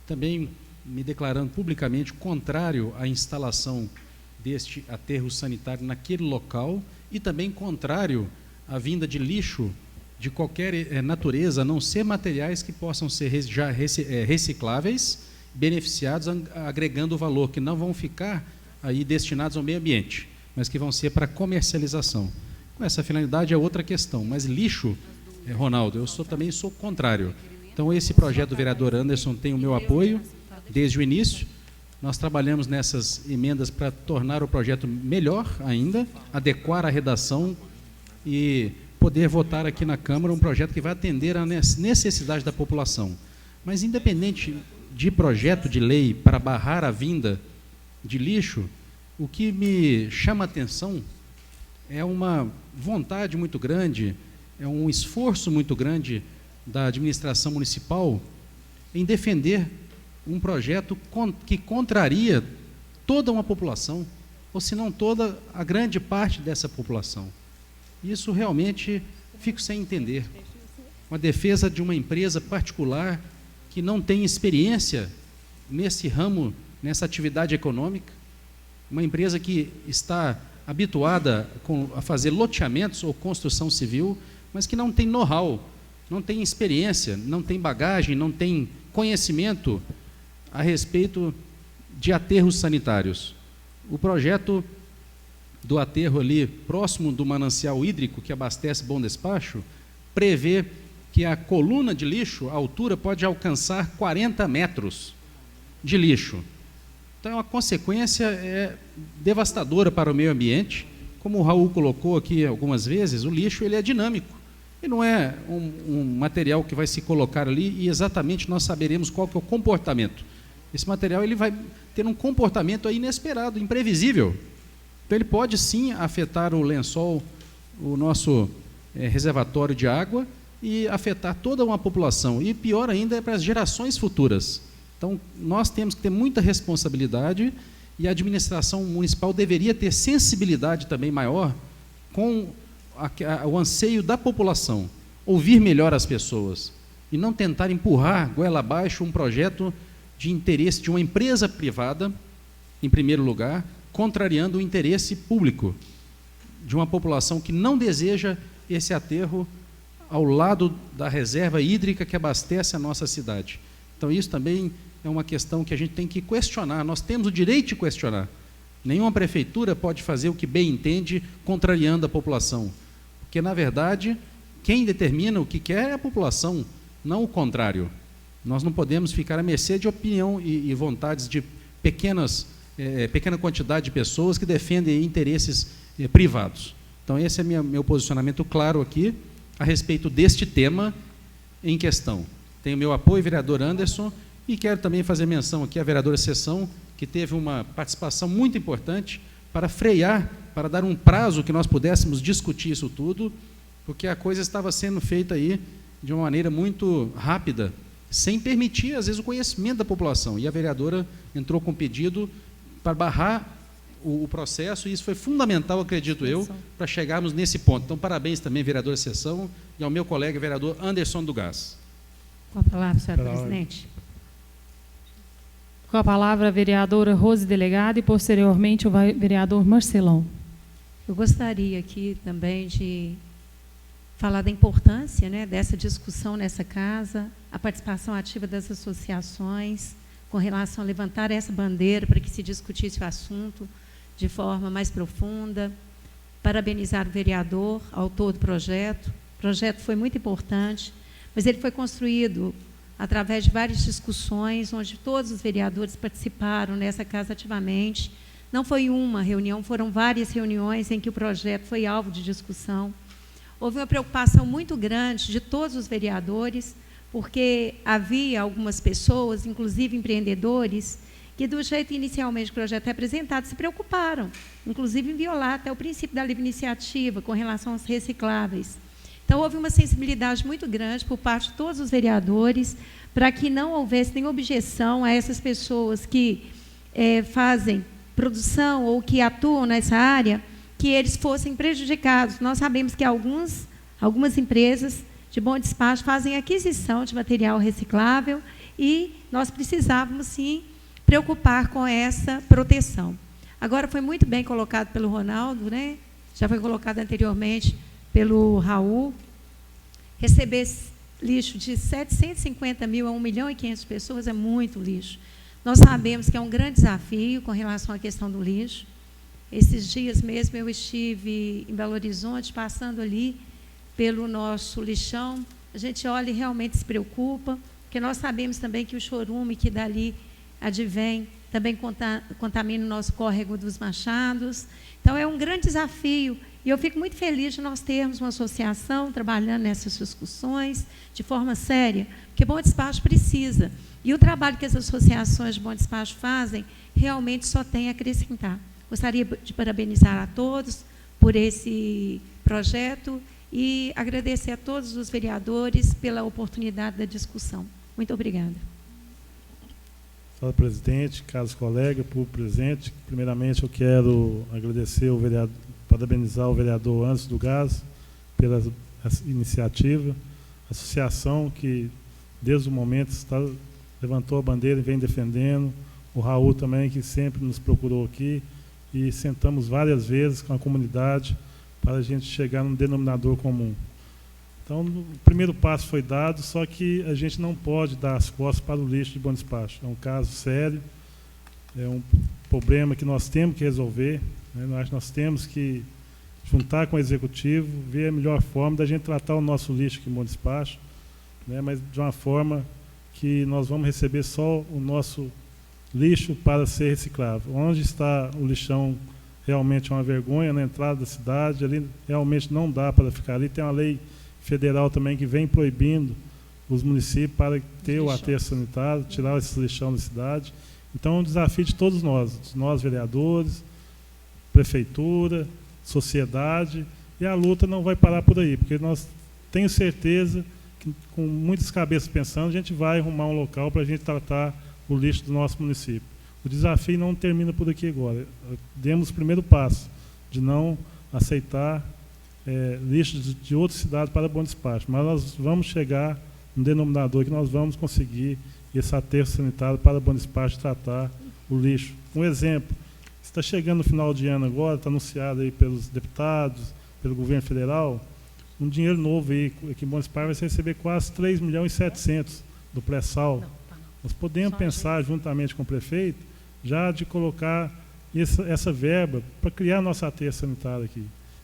também me declarando publicamente contrário à instalação deste aterro sanitário naquele local e também contrário à vinda de lixo de qualquer natureza, a não ser materiais que possam ser já recicláveis, beneficiados, agregando valor, que não vão ficar aí destinados ao meio ambiente, mas que vão ser para comercialização. Com essa finalidade é outra questão, mas lixo, Ronaldo, eu também sou contrário. Então esse projeto do vereador Anderson tem o meu apoio desde o início. Nós trabalhamos nessas emendas para tornar o projeto melhor ainda, adequar a redação e poder votar aqui na Câmara um projeto que vai atender à necessidade da população. Mas independente de projeto de lei para barrar a vinda de lixo, o que me chama a atenção é uma vontade muito grande, é um esforço muito grande da administração municipal em defender um projeto que contraria toda uma população, ou se não toda, a grande parte dessa população. Isso realmente fico sem entender. Uma defesa de uma empresa particular que não tem experiência nesse ramo, nessa atividade econômica, uma empresa que está habituada a fazer loteamentos ou construção civil, mas que não tem know-how, não tem experiência, não tem bagagem, não tem conhecimento a respeito de aterros sanitários. O projeto do aterro ali, próximo do manancial hídrico que abastece Bom Despacho, prevê que a coluna de lixo, a altura pode alcançar 40 metros de lixo. Então, a consequência devastadora para o meio ambiente. Como o Raul colocou aqui algumas vezes, o lixo ele é dinâmico. E não é um material que vai se colocar ali e exatamente nós saberemos qual que é o comportamento. Esse material ele vai ter um comportamento aí inesperado, imprevisível. Então, ele pode sim afetar o lençol, o nosso reservatório de água, e afetar toda uma população. E pior ainda é para as gerações futuras. Então, nós temos que ter muita responsabilidade e a administração municipal deveria ter sensibilidade também maior com o anseio da população, ouvir melhor as pessoas e não tentar empurrar goela abaixo um projeto de interesse de uma empresa privada, em primeiro lugar, contrariando o interesse público de uma população que não deseja esse aterro ao lado da reserva hídrica que abastece a nossa cidade. Então, isso também é uma questão que a gente tem que questionar. Nós temos o direito de questionar. Nenhuma prefeitura pode fazer o que bem entende, contrariando a população. Porque, na verdade, quem determina o que quer é a população, não o contrário. Nós não podemos ficar à mercê de opinião e vontades de pequena quantidade de pessoas que defendem interesses privados. Então, esse é meu posicionamento claro aqui a respeito deste tema em questão. Tenho meu apoio, vereador Anderson, e quero também fazer menção aqui à vereadora Seção, que teve uma participação muito importante para frear, para dar um prazo que nós pudéssemos discutir isso tudo, porque a coisa estava sendo feita aí de uma maneira muito rápida, sem permitir, às vezes, o conhecimento da população. E a vereadora entrou com pedido para barrar o processo, e isso foi fundamental, acredito eu, para chegarmos nesse ponto. Então, parabéns também, vereadora Seção, e ao meu colega, vereador Anderson do Gás. Com a palavra, senhora presidente. Com a palavra, a vereadora Rose Delegada e, posteriormente, o vereador Marcelão. Eu gostaria aqui também de falar da importância, né, dessa discussão nessa casa, a participação ativa das associações, com relação a levantar essa bandeira para que se discutisse o assunto de forma mais profunda. Parabenizar o vereador, autor do projeto. O projeto foi muito importante, mas ele foi construído através de várias discussões, onde todos os vereadores participaram nessa casa ativamente. Não foi uma reunião, foram várias reuniões em que o projeto foi alvo de discussão. Houve uma preocupação muito grande de todos os vereadores, porque havia algumas pessoas, inclusive empreendedores, que do jeito inicialmente o projeto é apresentado, se preocuparam, inclusive em violar até o princípio da livre iniciativa com relação aos recicláveis. Então, houve uma sensibilidade muito grande por parte de todos os vereadores para que não houvesse nenhuma objeção a essas pessoas que fazem produção ou que atuam nessa área, que eles fossem prejudicados. Nós sabemos que algumas empresas de Bom Despacho fazem aquisição de material reciclável e nós precisávamos, sim, preocupar com essa proteção. Agora, foi muito bem colocado pelo Ronaldo, né? Já foi colocado anteriormente pelo Raul, receber lixo de 750 mil a 1.500.000 pessoas é muito lixo. Nós sabemos que é um grande desafio com relação à questão do lixo. Esses dias mesmo eu estive em Belo Horizonte, passando ali pelo nosso lixão. A gente olha e realmente se preocupa, porque nós sabemos também que o chorume que dali advém também contamina o nosso córrego dos Machados. Então, é um grande desafio. E eu fico muito feliz de nós termos uma associação trabalhando nessas discussões de forma séria, porque Bom Despacho precisa. E o trabalho que as associações de Bom Despacho fazem realmente só tem a acrescentar. Gostaria de parabenizar a todos por esse projeto e agradecer a todos os vereadores pela oportunidade da discussão. Muito obrigada. Senhora presidente, caros colegas, público presente, primeiramente eu quero agradecer o vereador, parabenizar o vereador Anderson do Gás pela iniciativa, a associação que desde o momento levantou a bandeira e vem defendendo, o Raul também, que sempre nos procurou aqui, e sentamos várias vezes com a comunidade para a gente chegar num denominador comum. Então, o primeiro passo foi dado, só que a gente não pode dar as costas para o lixo de Bom Despacho. É um caso sério, é um problema que nós temos que resolver, né? Nós temos que juntar com o Executivo, ver a melhor forma da gente tratar o nosso lixo aqui em Bom Despacho, né? Mas de uma forma que nós vamos receber só o nosso lixo para ser reciclável. Onde está o lixão realmente é uma vergonha, na entrada da cidade, ali realmente não dá para ficar ali. Tem uma lei federal também que vem proibindo os municípios para ter o aterro sanitário, tirar esse lixão da cidade. Então, é um desafio de todos nós vereadores, prefeitura, sociedade, e a luta não vai parar por aí, porque nós tenho certeza que, com muitas cabeças pensando, a gente vai arrumar um local para a gente tratar o lixo do nosso município. O desafio não termina por aqui agora. Demos o primeiro passo de não aceitar lixo de outras cidades para Bom Despacho, mas nós vamos chegar no denominador que nós vamos conseguir esse aterro sanitário para Bom Despacho tratar o lixo. Um exemplo, está chegando no final de ano agora, está anunciado aí pelos deputados, pelo governo federal, um dinheiro novo aí, que Bom Despacho vai receber quase 3,7 milhões do pré-sal. Nós podemos pensar, juntamente com o prefeito, já de colocar essa verba para criar nosso aterro sanitário aqui.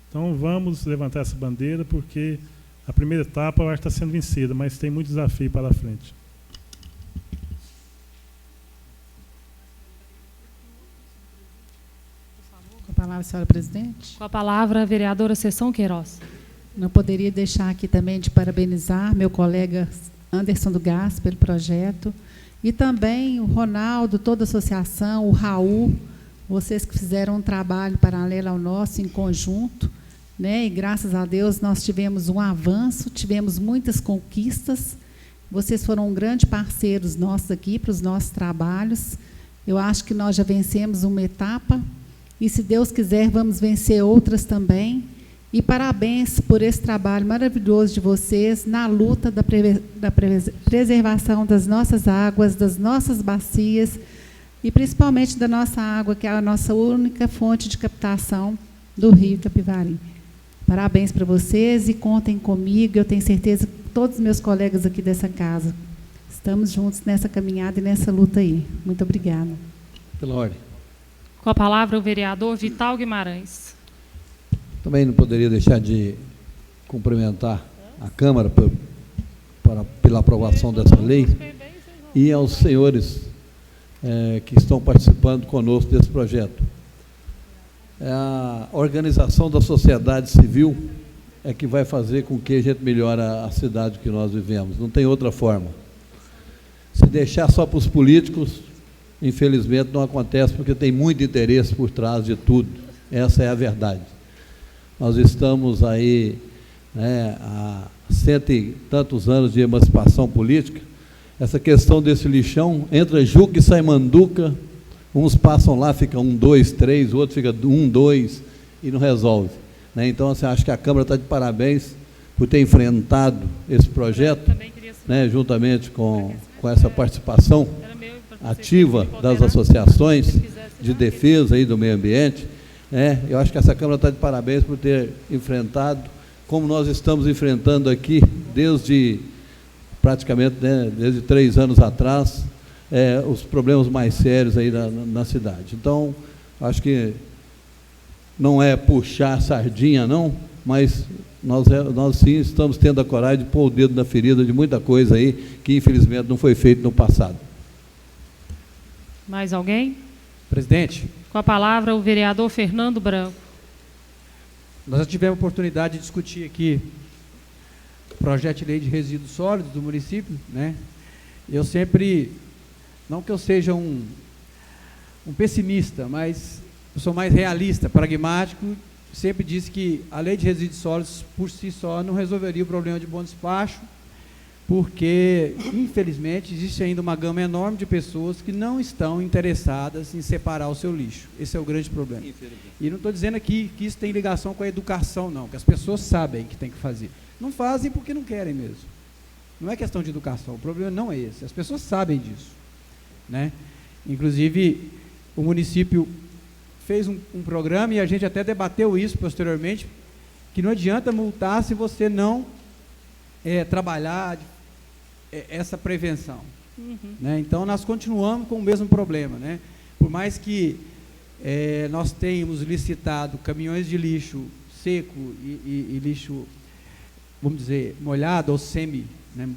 Então, vamos levantar essa bandeira, porque a primeira etapa, eu acho que está sendo vencida, mas tem muito desafio para frente. Com a palavra, senhora presidente. Com a palavra, a vereadora Seção Queiroz. Não poderia deixar aqui também de parabenizar meu colega Anderson do Gás pelo projeto, e também o Ronaldo, toda a associação, o Raul, vocês que fizeram um trabalho paralelo ao nosso, em conjunto, né? E graças a Deus nós tivemos um avanço, tivemos muitas conquistas. Vocês foram grandes parceiros nossos aqui para os nossos trabalhos. Eu acho que nós já vencemos uma etapa e, se Deus quiser, vamos vencer outras também. E parabéns por esse trabalho maravilhoso de vocês na luta da preservação das nossas águas, das nossas bacias e principalmente da nossa água, que é a nossa única fonte de captação do Rio Capivari. Parabéns para vocês e contem comigo. Eu tenho certeza que todos os meus colegas aqui dessa casa estamos juntos nessa caminhada e nessa luta aí. Muito obrigada. Pela ordem. Com a palavra, o vereador Vital Guimarães. Também não poderia deixar de cumprimentar a Câmara pela aprovação dessa lei e aos senhores que estão participando conosco desse projeto. A organização da sociedade civil é que vai fazer com que a gente melhore a cidade que nós vivemos. Não tem outra forma. Se deixar só para os políticos, infelizmente não acontece, porque tem muito interesse por trás de tudo. Essa é a verdade. Nós estamos aí, né, há 100 e tantos anos de emancipação política. Essa questão desse lixão, entra Juca e sai Manduca, uns passam lá, fica 1, 2, 3, o outro fica 1, 2 e não resolve, né? Então, assim, acho que a Câmara está de parabéns por ter enfrentado esse projeto, né, juntamente com essa participação ativa das associações de defesa aí do meio ambiente. Eu acho que essa Câmara está de parabéns por ter enfrentado, como nós estamos enfrentando aqui, desde praticamente, né, desde 3 anos atrás, os problemas mais sérios aí na cidade. Então, acho que não é puxar a sardinha, não, mas nós sim estamos tendo a coragem de pôr o dedo na ferida de muita coisa aí que, infelizmente, não foi feito no passado. Mais alguém? Presidente. Com a palavra, o vereador Fernando Branco. Nós já tivemos a oportunidade de discutir aqui o projeto de lei de resíduos sólidos do município, né? Eu sempre, não que eu seja um pessimista, mas eu sou mais realista, pragmático, sempre disse que a lei de resíduos sólidos, por si só, não resolveria o problema de bom despacho, porque, infelizmente, existe ainda uma gama enorme de pessoas que não estão interessadas em separar o seu lixo. Esse é o grande problema. E não estou dizendo aqui que isso tem ligação com a educação, não, que as pessoas sabem que tem que fazer. Não fazem porque não querem mesmo. Não é questão de educação, o problema não é esse, as pessoas sabem disso, né? Inclusive, o município fez um programa, e a gente até debateu isso posteriormente, que não adianta multar se você não trabalhar essa prevenção. Né? Então, nós continuamos com o mesmo problema, né? Por mais que nós tenhamos licitado caminhões de lixo seco e lixo, vamos dizer, molhado ou semi, né?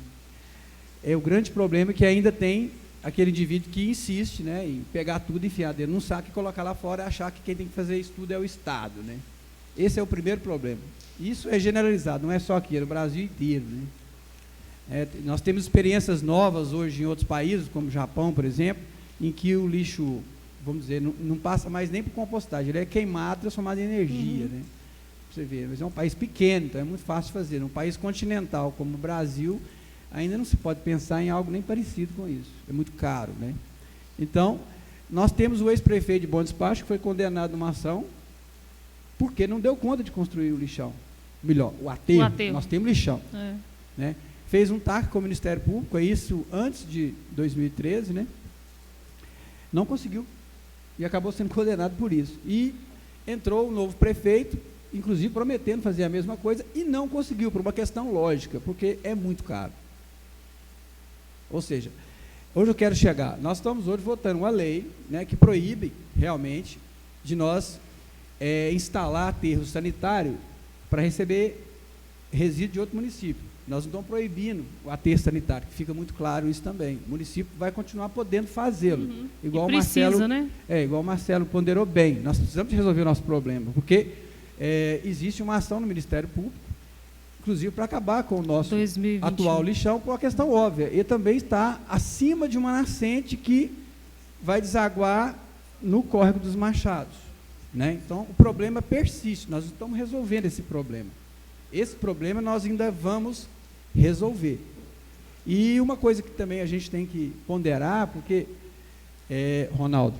O grande problema é que ainda tem aquele indivíduo que insiste, né, em pegar tudo, enfiar dentro num saco e colocar lá fora e achar que quem tem que fazer isso tudo é o Estado, né? Esse é o primeiro problema. Isso é generalizado, não é só aqui, é no Brasil inteiro, né? Nós temos experiências novas hoje em outros países, como o Japão, por exemplo, em que o lixo, vamos dizer, não passa mais nem por compostagem, ele é queimado, transformado em energia, né? Pra você ver, mas é um país pequeno, então é muito fácil de fazer. Num país continental como o Brasil, ainda não se pode pensar em algo nem parecido com isso, é muito caro, né? Então, nós temos o ex-prefeito de Bom Despacho, que foi condenado numa ação, porque não deu conta de construir o lixão. Melhor, o aterro. Nós temos lixão. Né? Fez um TAC com o Ministério Público, isso antes de 2013, né? Não conseguiu, e acabou sendo condenado por isso. E entrou o novo prefeito, inclusive prometendo fazer a mesma coisa, e não conseguiu, por uma questão lógica, porque é muito caro. Ou seja, hoje eu quero chegar, nós estamos hoje votando uma lei, né, que proíbe realmente de nós instalar aterro sanitário para receber resíduo de outro município. Nós não estamos proibindo o aterro sanitário, que fica muito claro isso também. O município vai continuar podendo fazê-lo. Igual igual o Marcelo ponderou bem. Nós precisamos resolver o nosso problema, porque existe uma ação no Ministério Público, inclusive para acabar com o nosso 2021. Atual lixão, por uma questão óbvia. Ele também está acima de uma nascente que vai desaguar no córrego dos Machados, né? Então, o problema persiste, nós estamos resolvendo esse problema. Esse problema nós ainda vamos resolver. E uma coisa que também a gente tem que ponderar, porque, Ronaldo,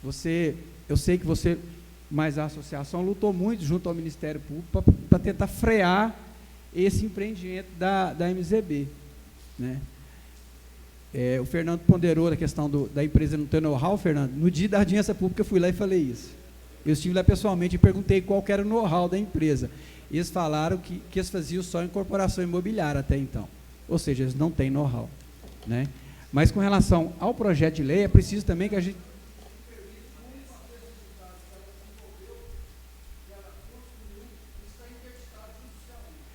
eu sei que você, mais a associação, lutou muito junto ao Ministério Público para tentar frear esse empreendimento da MZB, né? O Fernando ponderou a questão da empresa não ter know-how, Fernando. No dia da audiência pública eu fui lá e falei isso. Eu estive lá pessoalmente e perguntei qual que era o know-how da empresa. Eles falaram que eles faziam só incorporação imobiliária até então. Ou seja, eles não têm know-how, né? Mas com relação ao projeto de lei, é preciso também que a gente...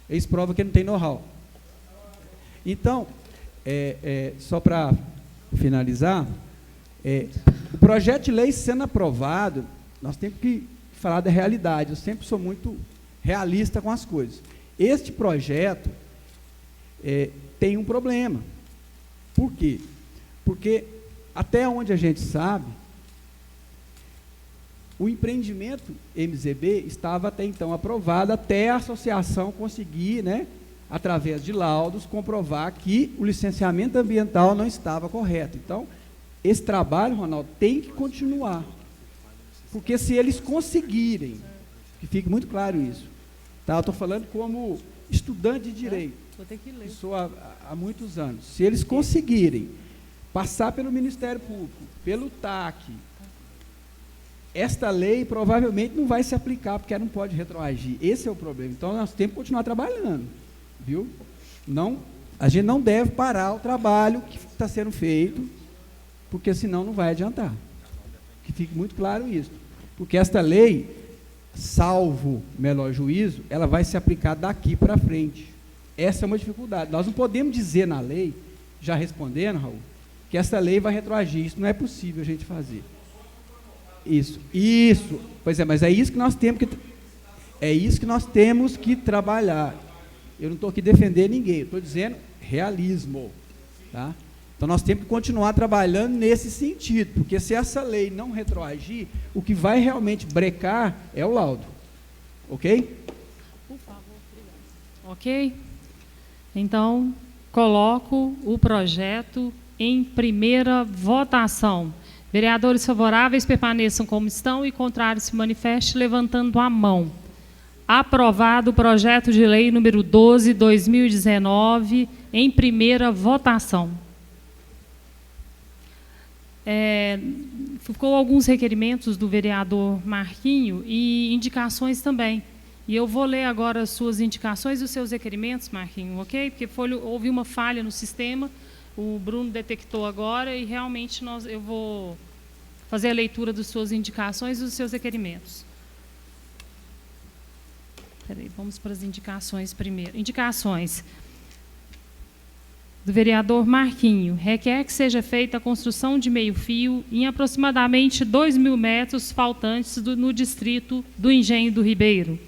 Eles provam que não tem know-how. Então, só para finalizar, o projeto de lei sendo aprovado, nós temos que falar da realidade. Eu sempre sou muito realista com as coisas. Este projeto tem um problema. Por quê? Porque, até onde a gente sabe, o empreendimento MZB estava até então aprovado, até a associação conseguir, né, através de laudos, comprovar que o licenciamento ambiental não estava correto. Então, esse trabalho, Ronaldo, tem que continuar. Porque se eles conseguirem, que fique muito claro isso, tá? Eu estou falando como estudante de direito, que sou há muitos anos. Se eles conseguirem passar pelo Ministério Público, pelo TAC, esta lei provavelmente não vai se aplicar, porque ela não pode retroagir. Esse é o problema. Então, nós temos que continuar trabalhando, viu? A gente não deve parar o trabalho que está sendo feito, porque senão não vai adiantar. Que fique muito claro isso. Porque esta lei, salvo melhor juízo, ela vai se aplicar daqui para frente. Essa é uma dificuldade. Nós não podemos dizer na lei, já respondendo, Raul, que essa lei vai retroagir. Isso não é possível a gente fazer. Isso. Pois é, mas é isso que nós temos que trabalhar. Eu não estou aqui defendendo ninguém, eu estou dizendo realismo. Tá? Então nós temos que continuar trabalhando nesse sentido, porque se essa lei não retroagir, o que vai realmente brecar é o laudo. Ok? Por favor, obrigado. Ok? Então, coloco o projeto em primeira votação. Vereadores favoráveis permaneçam como estão e contrários se manifestem levantando a mão. Aprovado o projeto de lei número 12/2019 em primeira votação. Ficou alguns requerimentos do vereador Marquinho e indicações também. E eu vou ler agora as suas indicações e os seus requerimentos, Marquinho, ok? Porque houve uma falha no sistema, o Bruno detectou agora e realmente eu vou fazer a leitura das suas indicações e dos seus requerimentos. Peraí, vamos para as indicações primeiro. Indicações do vereador Marquinho. Requer que seja feita a construção de meio-fio em aproximadamente 2.000 metros faltantes no distrito do Engenho do Ribeiro.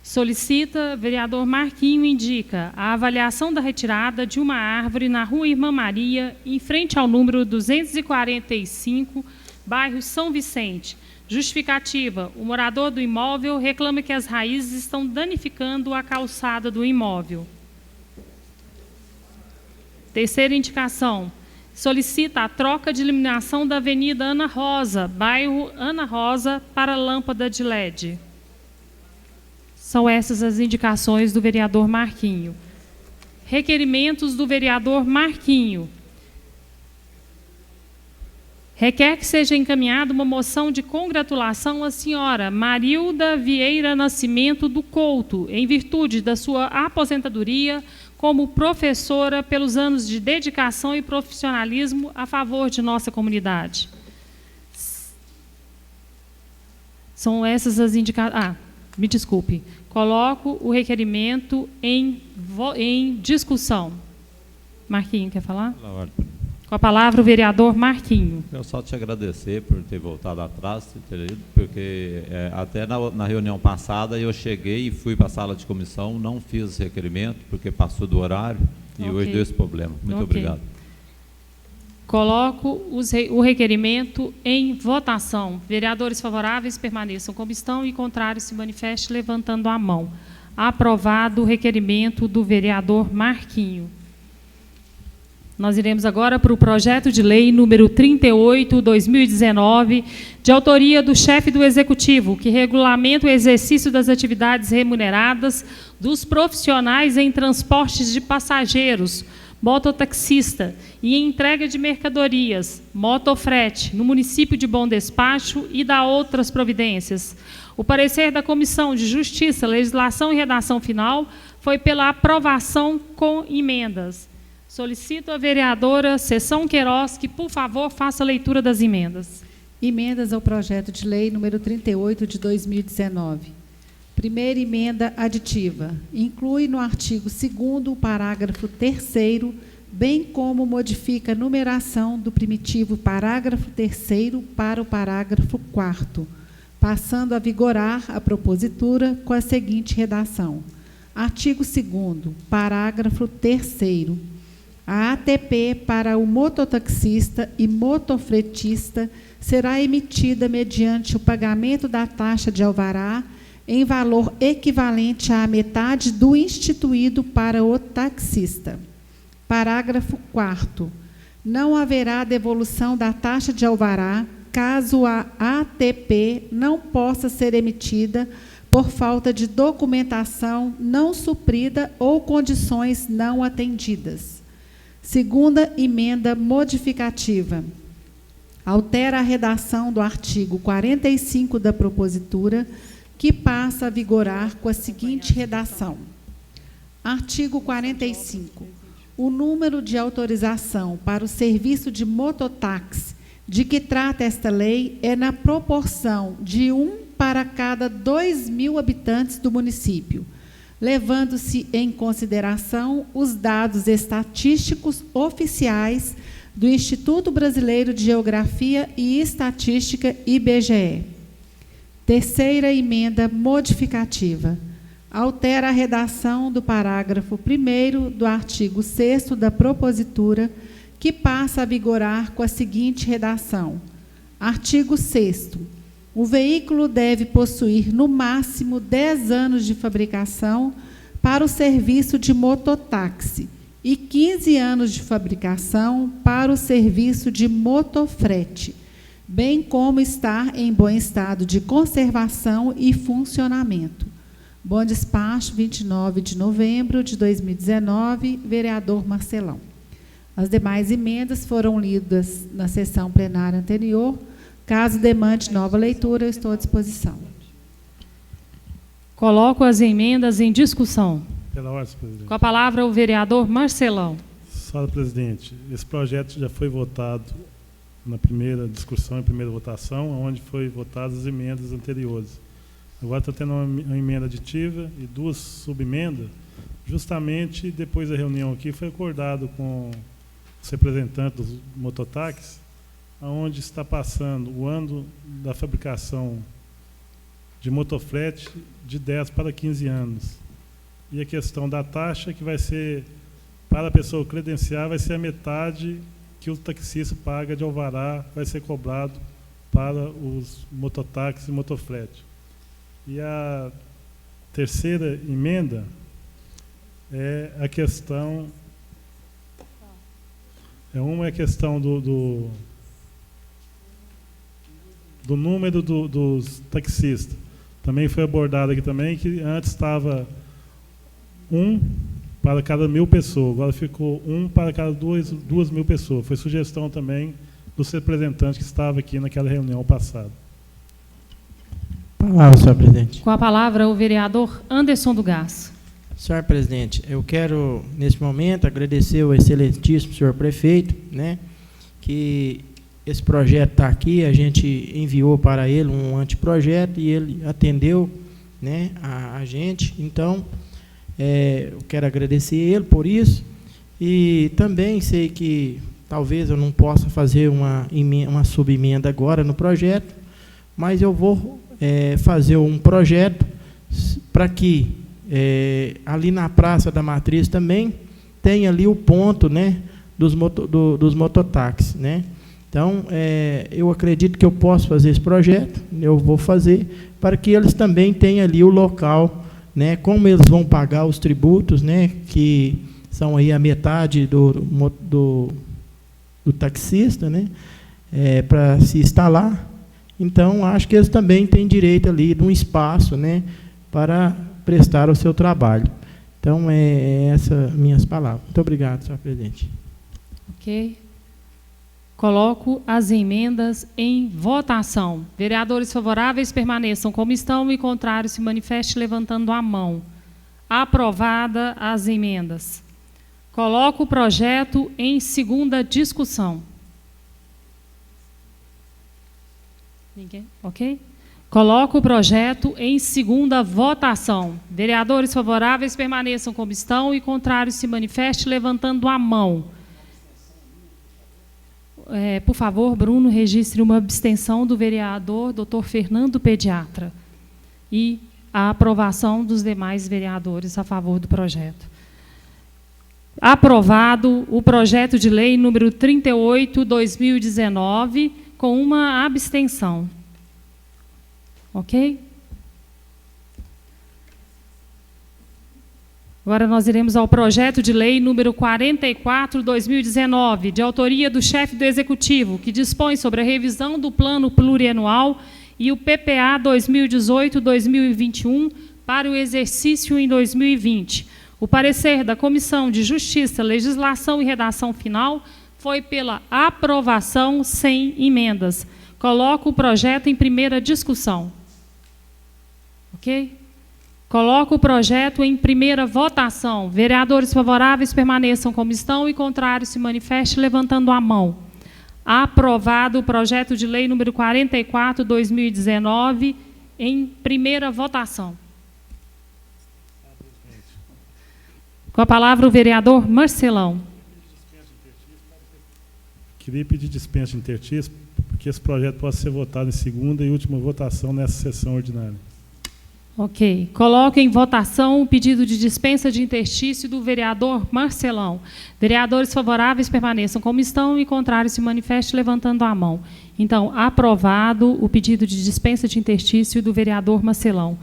Solicita, vereador Marquinho indica a avaliação da retirada de uma árvore na Rua Irmã Maria, em frente ao número 245, bairro São Vicente. Justificativa: o morador do imóvel reclama que as raízes estão danificando a calçada do imóvel. Terceira indicação: solicita a troca de iluminação da Avenida Ana Rosa, bairro Ana Rosa, para lâmpada de LED. São essas as indicações do vereador Marquinho. Requerimentos do vereador Marquinho. Requer que seja encaminhada uma moção de congratulação à senhora Marilda Vieira Nascimento do Couto, em virtude da sua aposentadoria como professora, pelos anos de dedicação e profissionalismo a favor de nossa comunidade. São essas as indicações. Me desculpe. Coloco o requerimento em discussão. Marquinho, quer falar? Com a palavra o vereador Marquinho. Eu só te agradecer por ter voltado atrás, porque até na reunião passada eu cheguei e fui para a sala de comissão, não fiz esse requerimento, porque passou do horário e hoje deu esse problema. Muito obrigado. Coloco o requerimento em votação. Vereadores favoráveis permaneçam como estão e contrários se manifestem levantando a mão. Aprovado o requerimento do vereador Marquinho. Nós iremos agora para o projeto de lei número 38/2019, de autoria do chefe do Executivo, que regulamenta o exercício das atividades remuneradas dos profissionais em transportes de passageiros, mototaxista, e em entrega de mercadorias, motofrete, no município de Bom Despacho e da outras providências. O parecer da Comissão de Justiça, Legislação e Redação Final foi pela aprovação com emendas. Solicito a vereadora Sessão Queiroz que, por favor, faça a leitura das emendas. Emendas ao projeto de lei número 38 de 2019. Primeira emenda aditiva. Inclui no artigo 2º o parágrafo 3º, bem como modifica a numeração do primitivo parágrafo 3º para o parágrafo 4º, passando a vigorar a propositura com a seguinte redação. Artigo 2º, parágrafo 3º. A ATP para o mototaxista e motofretista será emitida mediante o pagamento da taxa de alvará em valor equivalente à metade do instituído para o taxista. Parágrafo 4º. Não haverá devolução da taxa de alvará caso a ATP não possa ser emitida por falta de documentação não suprida ou condições não atendidas. Segunda emenda modificativa. Altera a redação do artigo 45 da propositura, que passa a vigorar com a seguinte redação. Artigo 45. o número de autorização para o serviço de mototáxi de que trata esta lei é na proporção de 1 para cada 2.000 habitantes do município, levando-se em consideração os dados estatísticos oficiais do Instituto Brasileiro de Geografia e Estatística, IBGE. Terceira emenda modificativa. Altera a redação do parágrafo 1º do artigo 6º da propositura, que passa a vigorar com a seguinte redação. Artigo 6º. O veículo deve possuir, no máximo, 10 anos de fabricação para o serviço de mototáxi e 15 anos de fabricação para o serviço de motofrete, bem como estar em bom estado de conservação e funcionamento. Bom despacho, 29 de novembro de 2019, vereador Marcelão. As demais emendas foram lidas na sessão plenária anterior. Caso demande nova leitura, eu estou à disposição. Coloco as emendas em discussão. Pela ordem, presidente. Com a palavra, o vereador Marcelão. Senhora presidente, esse projeto já foi votado na primeira discussão e primeira votação, onde foi votadas as emendas anteriores. Agora está tendo uma emenda aditiva e 2 subemendas. Justamente depois da reunião aqui foi acordado com os representantes dos mototáxis, onde está passando o ano da fabricação de motofrete de 10 para 15 anos. E a questão da taxa, que vai ser, para a pessoa credenciar, vai ser a metade que o taxista paga de alvará, vai ser cobrado para os mototáxis e motofrete. E a terceira emenda é a questão... Uma é a questão do número dos taxistas. Também foi abordado aqui também, que antes estava 1 para cada 1.000 pessoas, agora ficou 1 para cada 2.000 pessoas. Foi sugestão também dos representantes que estavam aqui naquela reunião passada. Palavra, senhor presidente. Com a palavra, o vereador Anderson do Gás. Senhor presidente, eu quero, nesse momento, agradecer ao excelentíssimo senhor prefeito, né, que esse projeto está aqui, a gente enviou para ele um anteprojeto e ele atendeu, né, a gente. Então, eu quero agradecer ele por isso e também sei que talvez eu não possa fazer uma subemenda agora no projeto, mas eu vou fazer um projeto para que ali na Praça da Matriz também tem ali o ponto, né, dos mototáxis, né? Então, eu acredito que eu posso fazer esse projeto, eu vou fazer, para que eles também tenham ali o local, né, como eles vão pagar os tributos, né, que são aí a metade do taxista, né, para se instalar. Então, acho que eles também têm direito ali de um espaço, né, para prestar o seu trabalho. Então, essas minhas palavras. Muito obrigado, senhor presidente. Ok. Coloco as emendas em votação. Vereadores favoráveis permaneçam como estão e contrários se manifeste levantando a mão. Aprovada as emendas. Coloco o projeto em segunda discussão. Ninguém? Ok? Coloco o projeto em segunda votação. Vereadores favoráveis permaneçam como estão e contrários se manifeste levantando a mão. Por favor, Bruno, registre uma abstenção do vereador Dr. Fernando Pediatra e a aprovação dos demais vereadores a favor do projeto. Aprovado o projeto de lei número 38/2019 com uma abstenção. Ok? Agora nós iremos ao projeto de lei número 44/2019, de autoria do chefe do Executivo, que dispõe sobre a revisão do Plano Plurianual e o PPA 2018-2021 para o exercício em 2020. O parecer da Comissão de Justiça, Legislação e Redação Final foi pela aprovação sem emendas. Coloco o projeto em primeira discussão. Ok? Coloco o projeto em primeira votação. Vereadores favoráveis permaneçam como estão e contrários se manifestem levantando a mão. Aprovado o projeto de lei número 44/2019 em primeira votação. Com a palavra o vereador Marcelão. Queria pedir dispensa de interstício, porque esse projeto pode ser votado em segunda e última votação nessa sessão ordinária. Ok. Coloco em votação o pedido de dispensa de interstício do vereador Marcelão. Vereadores favoráveis permaneçam como estão e contrários se manifestem levantando a mão. Então, aprovado o pedido de dispensa de interstício do vereador Marcelão.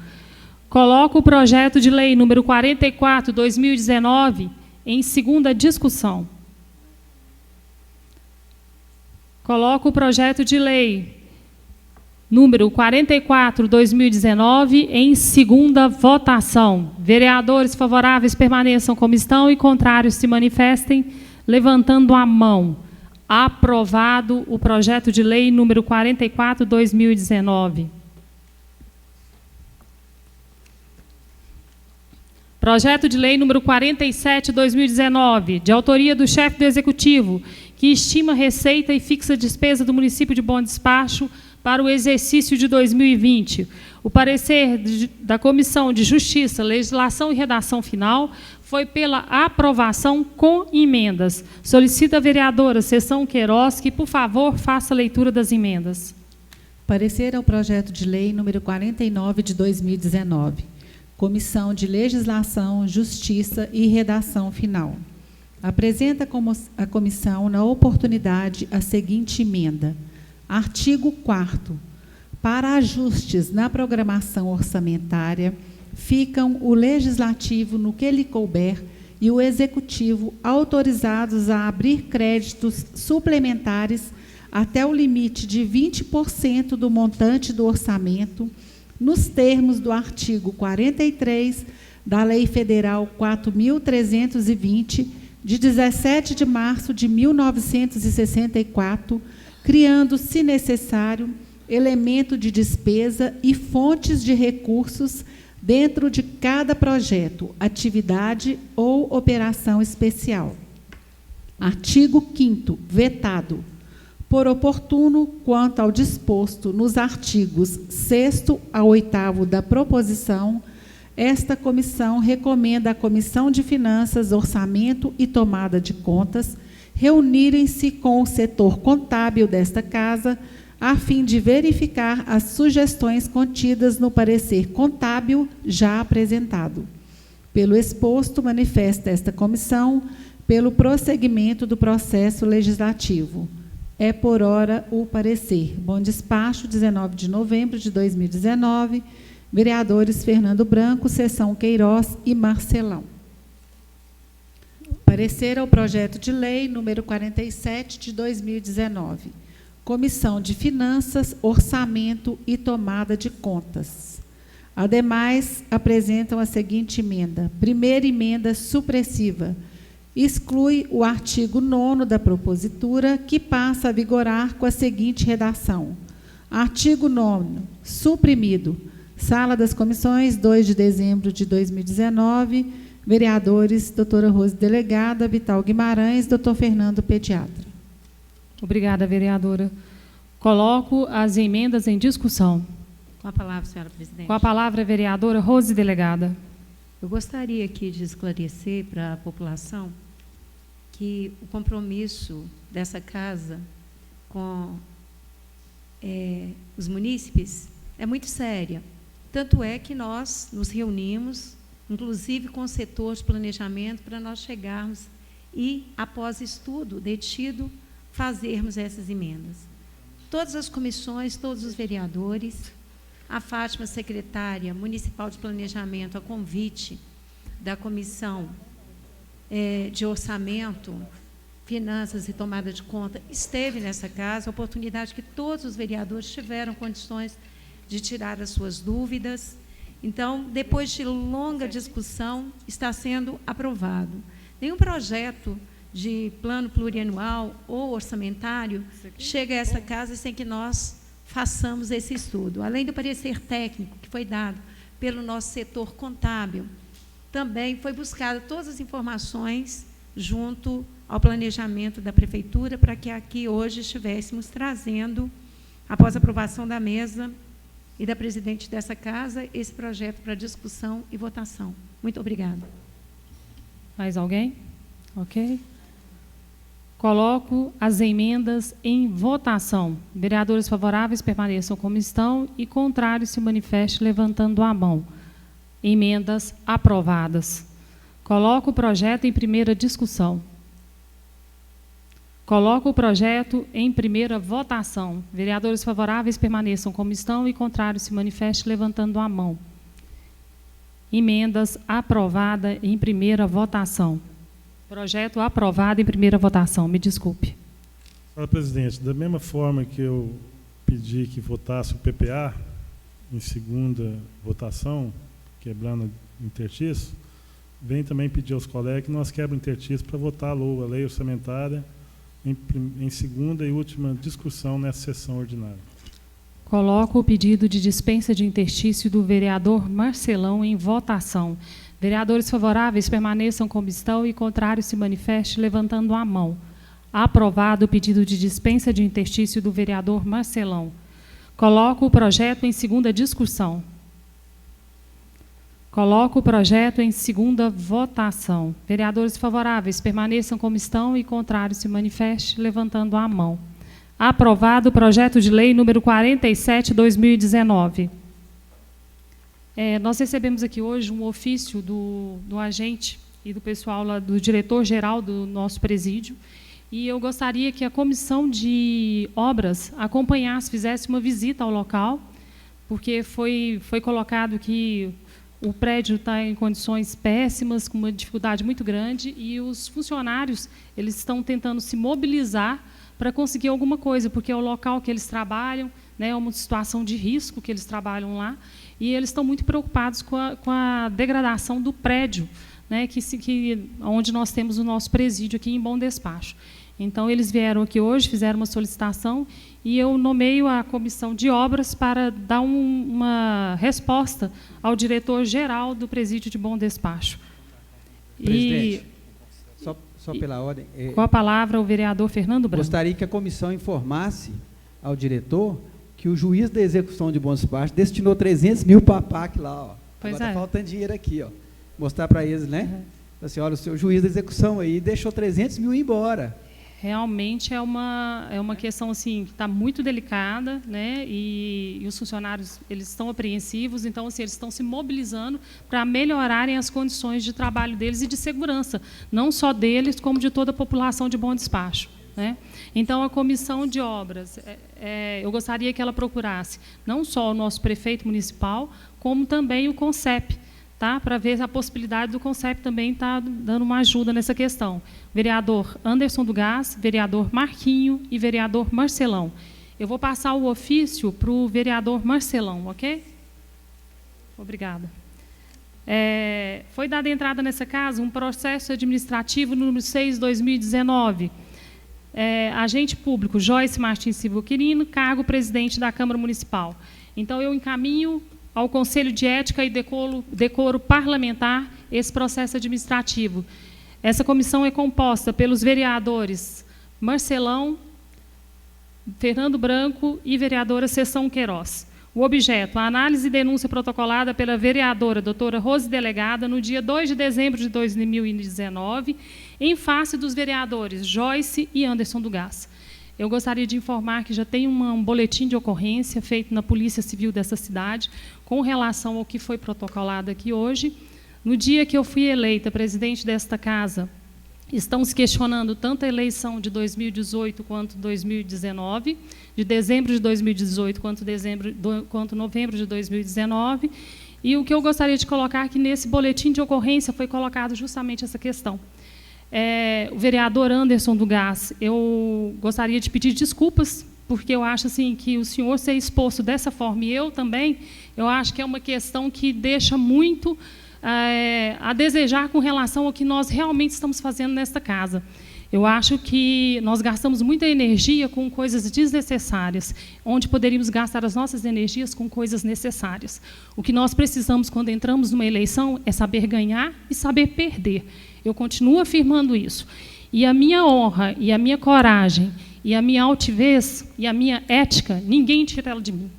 Coloco o projeto de lei número 44/2019 em segunda discussão. Coloco o projeto de lei número 44/2019 em segunda votação. Vereadores favoráveis permaneçam como estão e contrários se manifestem levantando a mão. Aprovado o projeto de lei número 44/2019. Projeto de lei número 47/2019, de autoria do chefe do Executivo, que estima receita e fixa despesa do município de Bom Despacho para o exercício de 2020. O parecer da Comissão de Justiça, Legislação e Redação Final foi pela aprovação com emendas. Solicita a vereadora Seção Queiroz que, por favor, faça a leitura das emendas. Parecer ao projeto de lei número 49 de 2019. Comissão de Legislação, Justiça e Redação Final. Apresenta a comissão, na oportunidade, a seguinte emenda. Artigo 4º. Para ajustes na programação orçamentária, ficam o Legislativo, no que lhe couber, e o Executivo autorizados a abrir créditos suplementares até o limite de 20% do montante do orçamento, nos termos do artigo 43 da Lei Federal 4.320, de 17 de março de 1964, criando, se necessário, elemento de despesa e fontes de recursos dentro de cada projeto, atividade ou operação especial. Artigo 5º, vetado. Por oportuno, quanto ao disposto nos artigos 6º a 8º da proposição, esta comissão recomenda à Comissão de Finanças, Orçamento e Tomada de Contas reunirem-se com o setor contábil desta Casa, a fim de verificar as sugestões contidas no parecer contábil já apresentado. Pelo exposto, manifesta esta comissão pelo prosseguimento do processo legislativo. É por hora o parecer. Bom Despacho, 19 de novembro de 2019, vereadores Fernando Branco, Seção Queiroz e Marcelão. Parecer ao projeto de lei número 47 de 2019. Comissão de Finanças, Orçamento e Tomada de Contas. Ademais, apresentam a seguinte emenda. Primeira emenda supressiva. Exclui o artigo 9º da propositura, que passa a vigorar com a seguinte redação. Artigo 9º, suprimido. Sala das Comissões, 2 de dezembro de 2019, vereadores, doutora Rose Delegada, Vital Guimarães, doutor Fernando Pediatra. Obrigada, vereadora. Coloco as emendas em discussão. Com a palavra, senhora presidente. Com a palavra, a vereadora Rose Delegada. Eu gostaria aqui de esclarecer para a população que o compromisso dessa casa com os munícipes é muito sério. Tanto é que nós nos reunimos, inclusive com o setor de planejamento, para nós chegarmos e, após estudo detido, fazermos essas emendas. Todas as comissões, todos os vereadores, a Fátima, secretária municipal de planejamento, a convite da Comissão de Orçamento, Finanças e Tomada de Conta, esteve nessa casa, a oportunidade que todos os vereadores tiveram condições de tirar as suas dúvidas. Então, depois de longa discussão, está sendo aprovado. Nenhum projeto de plano plurianual ou orçamentário chega a essa casa sem que nós façamos esse estudo. Além do parecer técnico que foi dado pelo nosso setor contábil. Também foi buscada todas as informações junto ao planejamento da Prefeitura para que aqui hoje estivéssemos trazendo, após a aprovação da mesa e da presidente dessa casa, esse projeto para discussão e votação. Muito obrigada. Mais alguém? Ok. Coloco as emendas em votação. Vereadores favoráveis permaneçam como estão e contrários se manifestem levantando a mão. Emendas aprovadas. Coloco o projeto em primeira discussão. Coloco o projeto em primeira votação. Vereadores favoráveis permaneçam como estão e contrários se manifestem levantando a mão. Emendas aprovada em primeira votação. Projeto aprovado em primeira votação. Me desculpe. Senhora presidente, da mesma forma que eu pedi que votasse o PPA em segunda votação, quebrando intertício, vem também pedir aos colegas que nós quebramos intertício para votar a lei orçamentária em segunda e última discussão nessa sessão ordinária. Coloco o pedido de dispensa de interstício do vereador Marcelão em votação. Vereadores favoráveis permaneçam como estão e contrários se manifestem levantando a mão. Aprovado o pedido de dispensa de interstício do vereador Marcelão. Coloco o projeto em segunda discussão. Coloco o projeto em segunda votação. Vereadores favoráveis permaneçam como estão e contrários se manifestem levantando a mão. Aprovado o projeto de lei número 47/2019. Nós recebemos aqui hoje um ofício do agente e do pessoal lá, do diretor-geral do nosso presídio, e eu gostaria que a comissão de obras acompanhasse, fizesse uma visita ao local, porque foi colocado que o prédio está em condições péssimas, com uma dificuldade muito grande, e os funcionários eles estão tentando se mobilizar para conseguir alguma coisa, porque é o local que eles trabalham, né, é uma situação de risco que eles trabalham lá, e eles estão muito preocupados com a degradação do prédio, né, onde nós temos o nosso presídio aqui em Bom Despacho. Então, eles vieram aqui hoje, fizeram uma solicitação, e eu nomeio a comissão de obras para dar uma resposta ao diretor-geral do presídio de Bom Despacho. Presidente, só pela ordem... Com a palavra, o vereador Fernando Branco. Gostaria que a comissão informasse ao diretor que o juiz da execução de Bom Despacho destinou 300 mil para a PAC lá. Ó. Pois Agora é. está faltando dinheiro aqui. Ó. Mostrar para eles, né? Uhum. Assim, olha, o seu juiz da execução aí deixou 300 mil ir embora. Realmente é uma questão assim, que está muito delicada, né? E os funcionários eles estão apreensivos, então assim, eles estão se mobilizando para melhorarem as condições de trabalho deles e de segurança, não só deles, como de toda a população de Bom Despacho, né? Então, a comissão de obras, eu gostaria que ela procurasse não só o nosso prefeito municipal, como também o CONCEP, tá? Para ver a possibilidade do CONCEP também estar dando uma ajuda nessa questão. Vereador Anderson do Gás, vereador Marquinho e vereador Marcelão. Eu vou passar o ofício para o vereador Marcelão, ok? Obrigada. Foi dada entrada nessa casa um processo administrativo número 6/2019. Agente público Joyce Martins Silva Quirino, cargo presidente da Câmara Municipal. Então, eu encaminho ao Conselho de Ética e Decoro Parlamentar esse processo administrativo. Essa comissão é composta pelos vereadores Marcelão, Fernando Branco e vereadora Sessão Queiroz. O objeto, a análise e denúncia protocolada pela vereadora doutora Rose Delegada no dia 2 de dezembro de 2019, em face dos vereadores Joyce e Anderson do Gás. Eu gostaria de informar que já tem um boletim de ocorrência feito na Polícia Civil dessa cidade, com relação ao que foi protocolado aqui hoje. No dia que eu fui eleita presidente desta casa, estão se questionando tanto a eleição de 2018 quanto 2019, de dezembro de 2018 quanto novembro de 2019, e o que eu gostaria de colocar é que nesse boletim de ocorrência foi colocado justamente essa questão. O vereador Anderson do Gás, eu gostaria de pedir desculpas, porque eu acho assim, que o senhor ser exposto dessa forma, e eu também, eu acho que é uma questão que deixa muito a desejar com relação ao que nós realmente estamos fazendo nesta casa. Eu acho que nós gastamos muita energia com coisas desnecessárias, onde poderíamos gastar as nossas energias com coisas necessárias. O que nós precisamos, quando entramos numa eleição, é saber ganhar e saber perder. Eu continuo afirmando isso. E a minha honra, e a minha coragem, e a minha altivez, e a minha ética, ninguém tira ela de mim.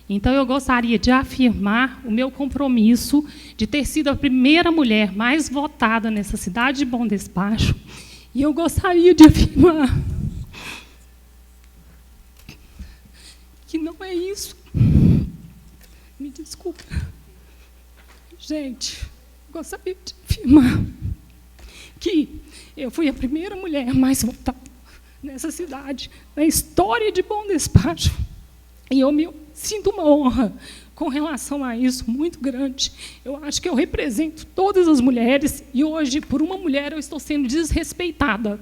Então, eu gostaria de afirmar o meu compromisso de ter sido a primeira mulher mais votada nessa cidade de Bom Despacho. E eu gostaria de afirmar que não é isso. Me desculpa. Gente, eu gostaria de afirmar que eu fui a primeira mulher mais votada nessa cidade, na história de Bom Despacho. E eu me sinto uma honra com relação a isso muito grande. Eu acho que eu represento todas as mulheres e hoje, por uma mulher, eu estou sendo desrespeitada.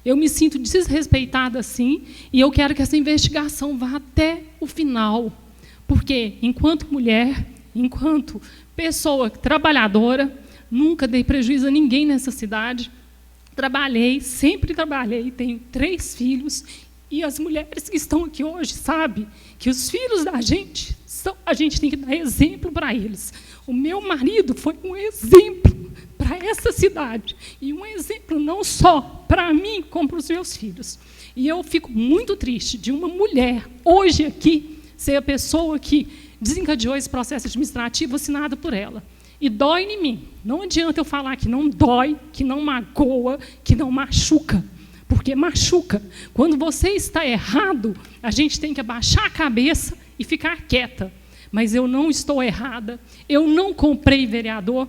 Eu me sinto desrespeitada, sim, e eu quero que essa investigação vá até o final. Porque, enquanto mulher, enquanto pessoa trabalhadora, nunca dei prejuízo a ninguém nessa cidade. Trabalhei, sempre trabalhei, tenho 3 filhos, e as mulheres que estão aqui hoje sabem que os filhos da gente, a gente tem que dar exemplo para eles. O meu marido foi um exemplo para essa cidade, e um exemplo não só para mim, como para os meus filhos. E eu fico muito triste de uma mulher, hoje aqui, ser a pessoa que desencadeou esse processo administrativo assinado por ela. E dói em mim. Não adianta eu falar que não dói, que não magoa, que não machuca. Porque machuca. Quando você está errado, a gente tem que abaixar a cabeça e ficar quieta. Mas eu não estou errada. Eu não comprei vereador.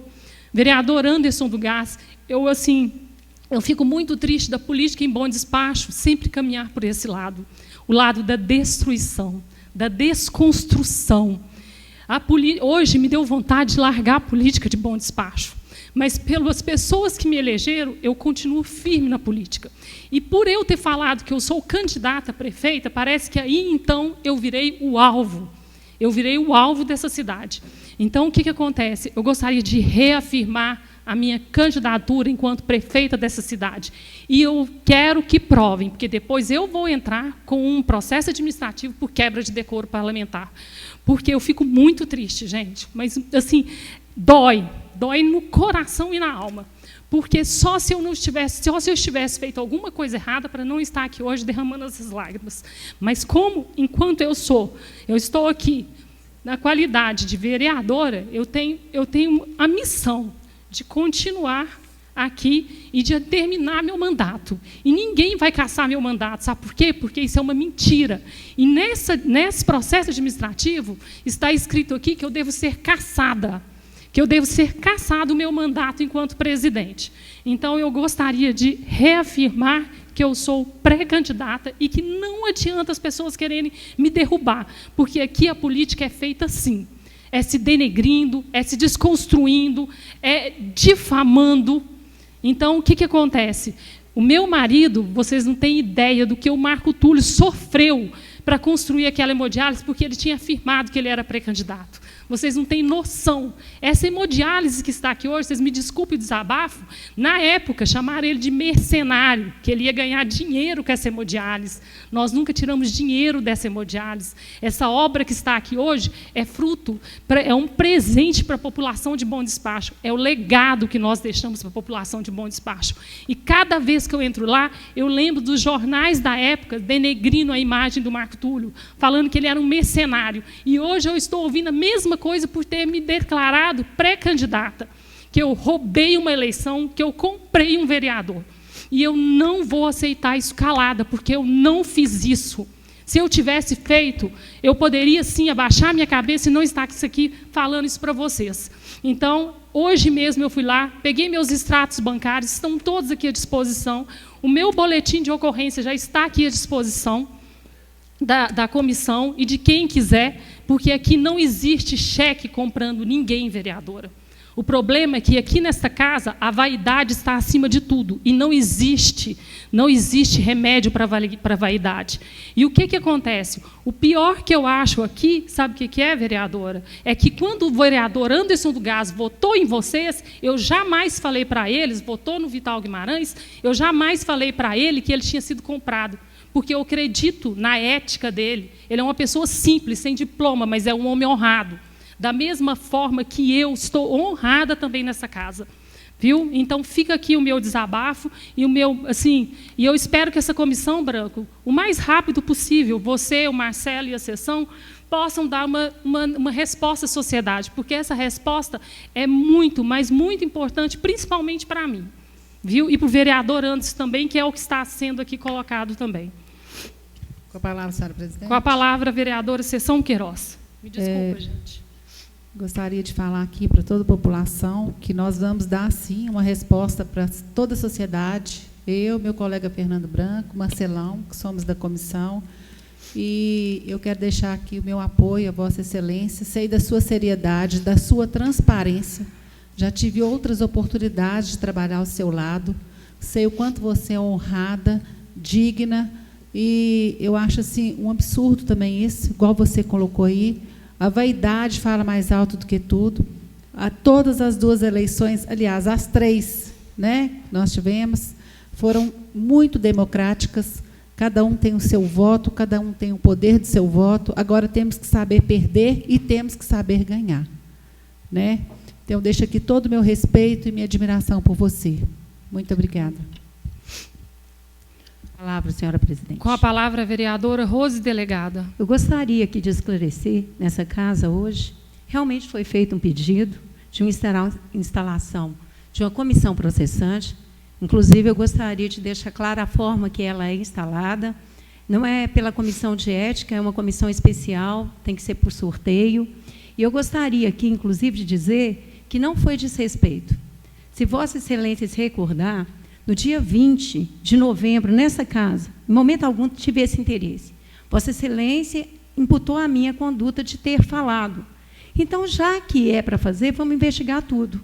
Vereador Anderson do Gás, eu fico muito triste da política em Bom Despacho sempre caminhar por esse lado. O lado da destruição, da desconstrução. Hoje me deu vontade de largar a política de Bom Despacho. Mas pelas pessoas que me elegeram, eu continuo firme na política. E por eu ter falado que eu sou candidata a prefeita, parece que aí, então, eu virei o alvo. Eu virei o alvo dessa cidade. Então, o que acontece? Eu gostaria de reafirmar a minha candidatura enquanto prefeita dessa cidade. E eu quero que provem, porque depois eu vou entrar com um processo administrativo por quebra de decoro parlamentar. Porque eu fico muito triste, gente. Mas, assim, dói no coração e na alma. Porque só se eu estivesse feito alguma coisa errada para não estar aqui hoje derramando essas lágrimas. Mas como, enquanto eu estou aqui na qualidade de vereadora, eu tenho a missão de continuar aqui e de terminar meu mandato. E ninguém vai caçar meu mandato. Sabe por quê? Porque isso é uma mentira. E nesse processo administrativo está escrito aqui que eu devo ser caçada. Que eu devo ser cassado o meu mandato enquanto presidente. Então, eu gostaria de reafirmar que eu sou pré-candidata e que não adianta as pessoas quererem me derrubar, porque aqui a política é feita assim, é se denegrindo, é se desconstruindo, é difamando. Então, o que acontece? O meu marido, vocês não têm ideia do que o Marco Túlio sofreu para construir aquela hemodiálise, porque ele tinha afirmado que ele era pré-candidato. Vocês não têm noção. Essa hemodiálise que está aqui hoje, vocês me desculpem o desabafo, na época chamaram ele de mercenário, que ele ia ganhar dinheiro com essa hemodiálise. Nós nunca tiramos dinheiro dessa hemodiálise. Essa obra que está aqui hoje é é um presente para a população de Bom Despacho, é o legado que nós deixamos para a população de Bom Despacho. E cada vez que eu entro lá, eu lembro dos jornais da época denegrindo a imagem do Marco Túlio, falando que ele era um mercenário. E hoje eu estou ouvindo a mesma coisa por ter me declarado pré-candidata, que eu roubei uma eleição, que eu comprei um vereador. E eu não vou aceitar isso calada, porque eu não fiz isso. Se eu tivesse feito, eu poderia, sim, abaixar minha cabeça e não estar aqui falando isso para vocês. Então, hoje mesmo eu fui lá, peguei meus extratos bancários, estão todos aqui à disposição. O meu boletim de ocorrência já está aqui à disposição da comissão e de quem quiser, porque aqui não existe cheque comprando ninguém, vereadora. O problema é que aqui nesta casa a vaidade está acima de tudo e não existe remédio para a vaidade. E o que acontece? O pior que eu acho aqui, sabe o que é, vereadora? É que quando o vereador Anderson do Gás votou em vocês, eu jamais falei para eles, votou no Vital Guimarães, eu jamais falei para ele que ele tinha sido comprado, porque eu acredito na ética dele. Ele é uma pessoa simples, sem diploma, mas é um homem honrado. Da mesma forma que eu estou honrada também nessa casa. Viu? Então, fica aqui o meu desabafo e e eu espero que essa comissão, Branco, o mais rápido possível, você, o Marcelo e a sessão, possam dar uma resposta à sociedade, porque essa resposta é muito, mas muito importante, principalmente para mim. Viu? E para o vereador Anderson também, que é o que está sendo aqui colocado também. Com a palavra, senhora presidente. Com a palavra, a vereadora Sessão Queiroz. Me desculpa, gente. Gostaria de falar aqui para toda a população que nós vamos dar, sim, uma resposta para toda a sociedade. Eu, meu colega Fernando Branco, Marcelão, que somos da comissão. E eu quero deixar aqui o meu apoio a Vossa Excelência. Sei da sua seriedade, da sua transparência. Já tive outras oportunidades de trabalhar ao seu lado. Sei o quanto você é honrada, digna. E eu acho assim, um absurdo também isso, igual você colocou aí. A vaidade fala mais alto do que tudo. A todas as duas eleições, aliás, as três, né, nós tivemos, foram muito democráticas. Cada um tem o seu voto, cada um tem o poder do seu voto. Agora temos que saber perder e temos que saber ganhar, né? Então, eu deixo aqui todo o meu respeito e minha admiração por você. Muito obrigada. Palavra, senhora presidente. Com a palavra, a vereadora Rose Delegada. Eu gostaria aqui de esclarecer, nessa casa hoje, realmente foi feito um pedido de uma instalação de uma comissão processante. Inclusive, eu gostaria de deixar clara a forma que ela é instalada. Não é pela comissão de ética, é uma comissão especial, tem que ser por sorteio. E eu gostaria aqui, inclusive, de dizer que não foi desrespeito. Se Vossa Excelência se recordar, no dia 20 de novembro, nessa casa, em momento algum tive esse interesse. Vossa Excelência imputou a minha conduta de ter falado. Então, já que é para fazer, vamos investigar tudo.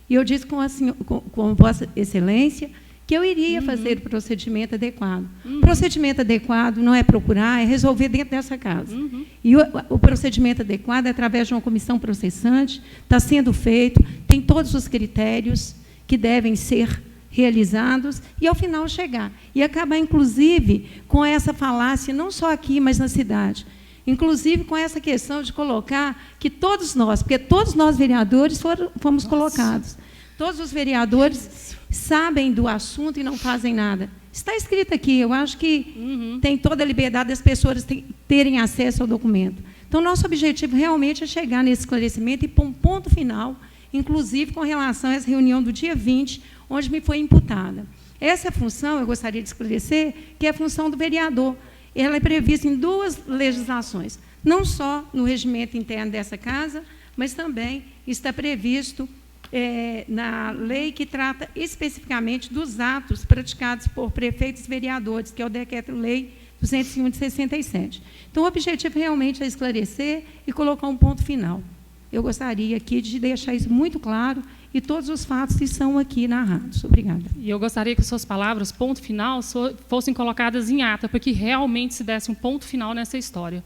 E eu disse com Vossa Excelência que eu iria fazer o procedimento adequado. O procedimento adequado não é procurar, é resolver dentro dessa casa. E o procedimento adequado é através de uma comissão processante, está sendo feito, tem todos os critérios que devem ser realizados e, ao final, chegar. E acabar, inclusive, com essa falácia, não só aqui, mas na cidade. Inclusive, com essa questão de colocar que todos nós, porque todos nós, vereadores, fomos colocados. Todos os vereadores sabem do assunto e não fazem nada. Está escrito aqui, eu acho que tem toda a liberdade das pessoas terem acesso ao documento. Então, nosso objetivo realmente é chegar nesse esclarecimento e pôr um ponto final, inclusive com relação a essa reunião do dia 20, onde me foi imputada. Essa função, eu gostaria de esclarecer, que é a função do vereador. Ela é prevista em duas legislações, não só no regimento interno dessa casa, mas também está previsto na lei que trata especificamente dos atos praticados por prefeitos e vereadores, que é o Decreto-Lei 201 de 67. Então, o objetivo realmente é esclarecer e colocar um ponto final. Eu gostaria aqui de deixar isso muito claro e todos os fatos que são aqui narrados. Obrigada. E eu gostaria que suas palavras, ponto final, fossem colocadas em ata, para que realmente se desse um ponto final nessa história.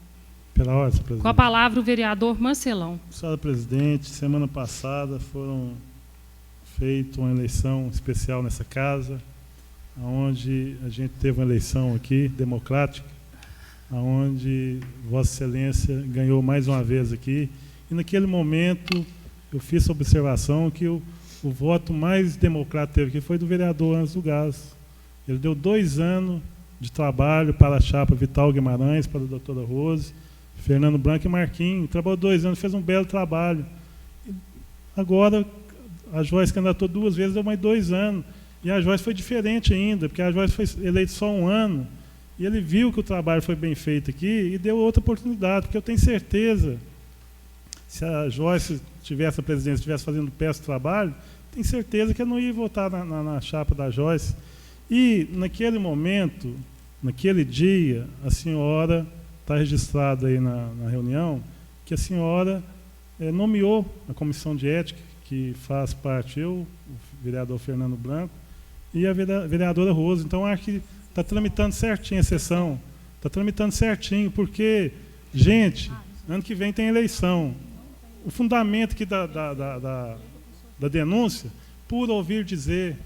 Pela ordem, presidente. Com a palavra, o vereador Marcelão. Senhora presidente, semana passada foram feita uma eleição especial nessa casa, onde a gente teve uma eleição aqui, democrática, onde Vossa Excelência ganhou mais uma vez aqui. E, naquele momento, eu fiz essa observação que o voto mais democrático que teve aqui foi do vereador Anderson do Gás. Ele deu 2 anos de trabalho para a chapa Vital Guimarães, para a doutora Rose, Fernando Branco e Marquinhos. Trabalhou 2 anos, fez um belo trabalho. Agora, a Joyce candidatou 2 vezes, deu mais 2 anos. E a Joyce foi diferente ainda, porque a Joyce foi eleita só 1 ano. E ele viu que o trabalho foi bem feito aqui e deu outra oportunidade, porque eu tenho certeza, se a Joyce tivesse a presidência, estivesse fazendo péssimo trabalho, tenho certeza que eu não ia votar na chapa da Joyce. E, naquele momento, naquele dia, a senhora, está registrada aí na reunião, que a senhora nomeou a comissão de ética, que faz parte, eu, o vereador Fernando Branco, e a vereadora Rosa. Então, acho que está tramitando certinho a sessão. Está tramitando certinho, porque, gente, ano que vem tem eleição. O fundamento aqui da denúncia, por ouvir dizer,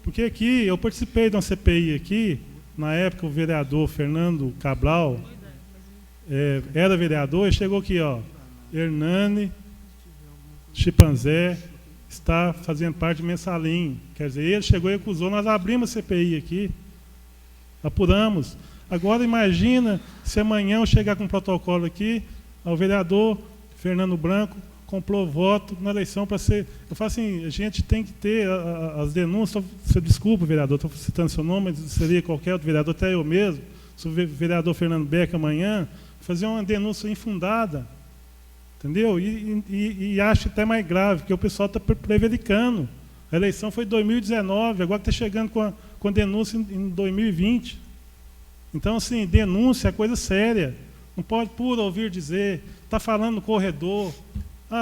porque aqui, eu participei de uma CPI aqui, na época o vereador Fernando Cabral era vereador, e chegou aqui, ó, Hernani Chimpanzé está fazendo parte de Mensalim. Quer dizer, ele chegou e acusou, nós abrimos a CPI aqui, apuramos. Agora imagina se amanhã eu chegar com um protocolo aqui, o vereador Fernando Branco comprou voto na eleição para ser... Eu falo assim, a gente tem que ter as denúncias... Você desculpa, vereador, estou citando seu nome, mas seria qualquer outro vereador, até eu mesmo, se o vereador Fernando Beck amanhã, fazer uma denúncia infundada, entendeu? E acho até mais grave, porque o pessoal está prevaricando. A eleição foi em 2019, agora está chegando com a denúncia em 2020. Então, assim, denúncia é coisa séria. Não pode, por ouvir dizer, está falando no corredor,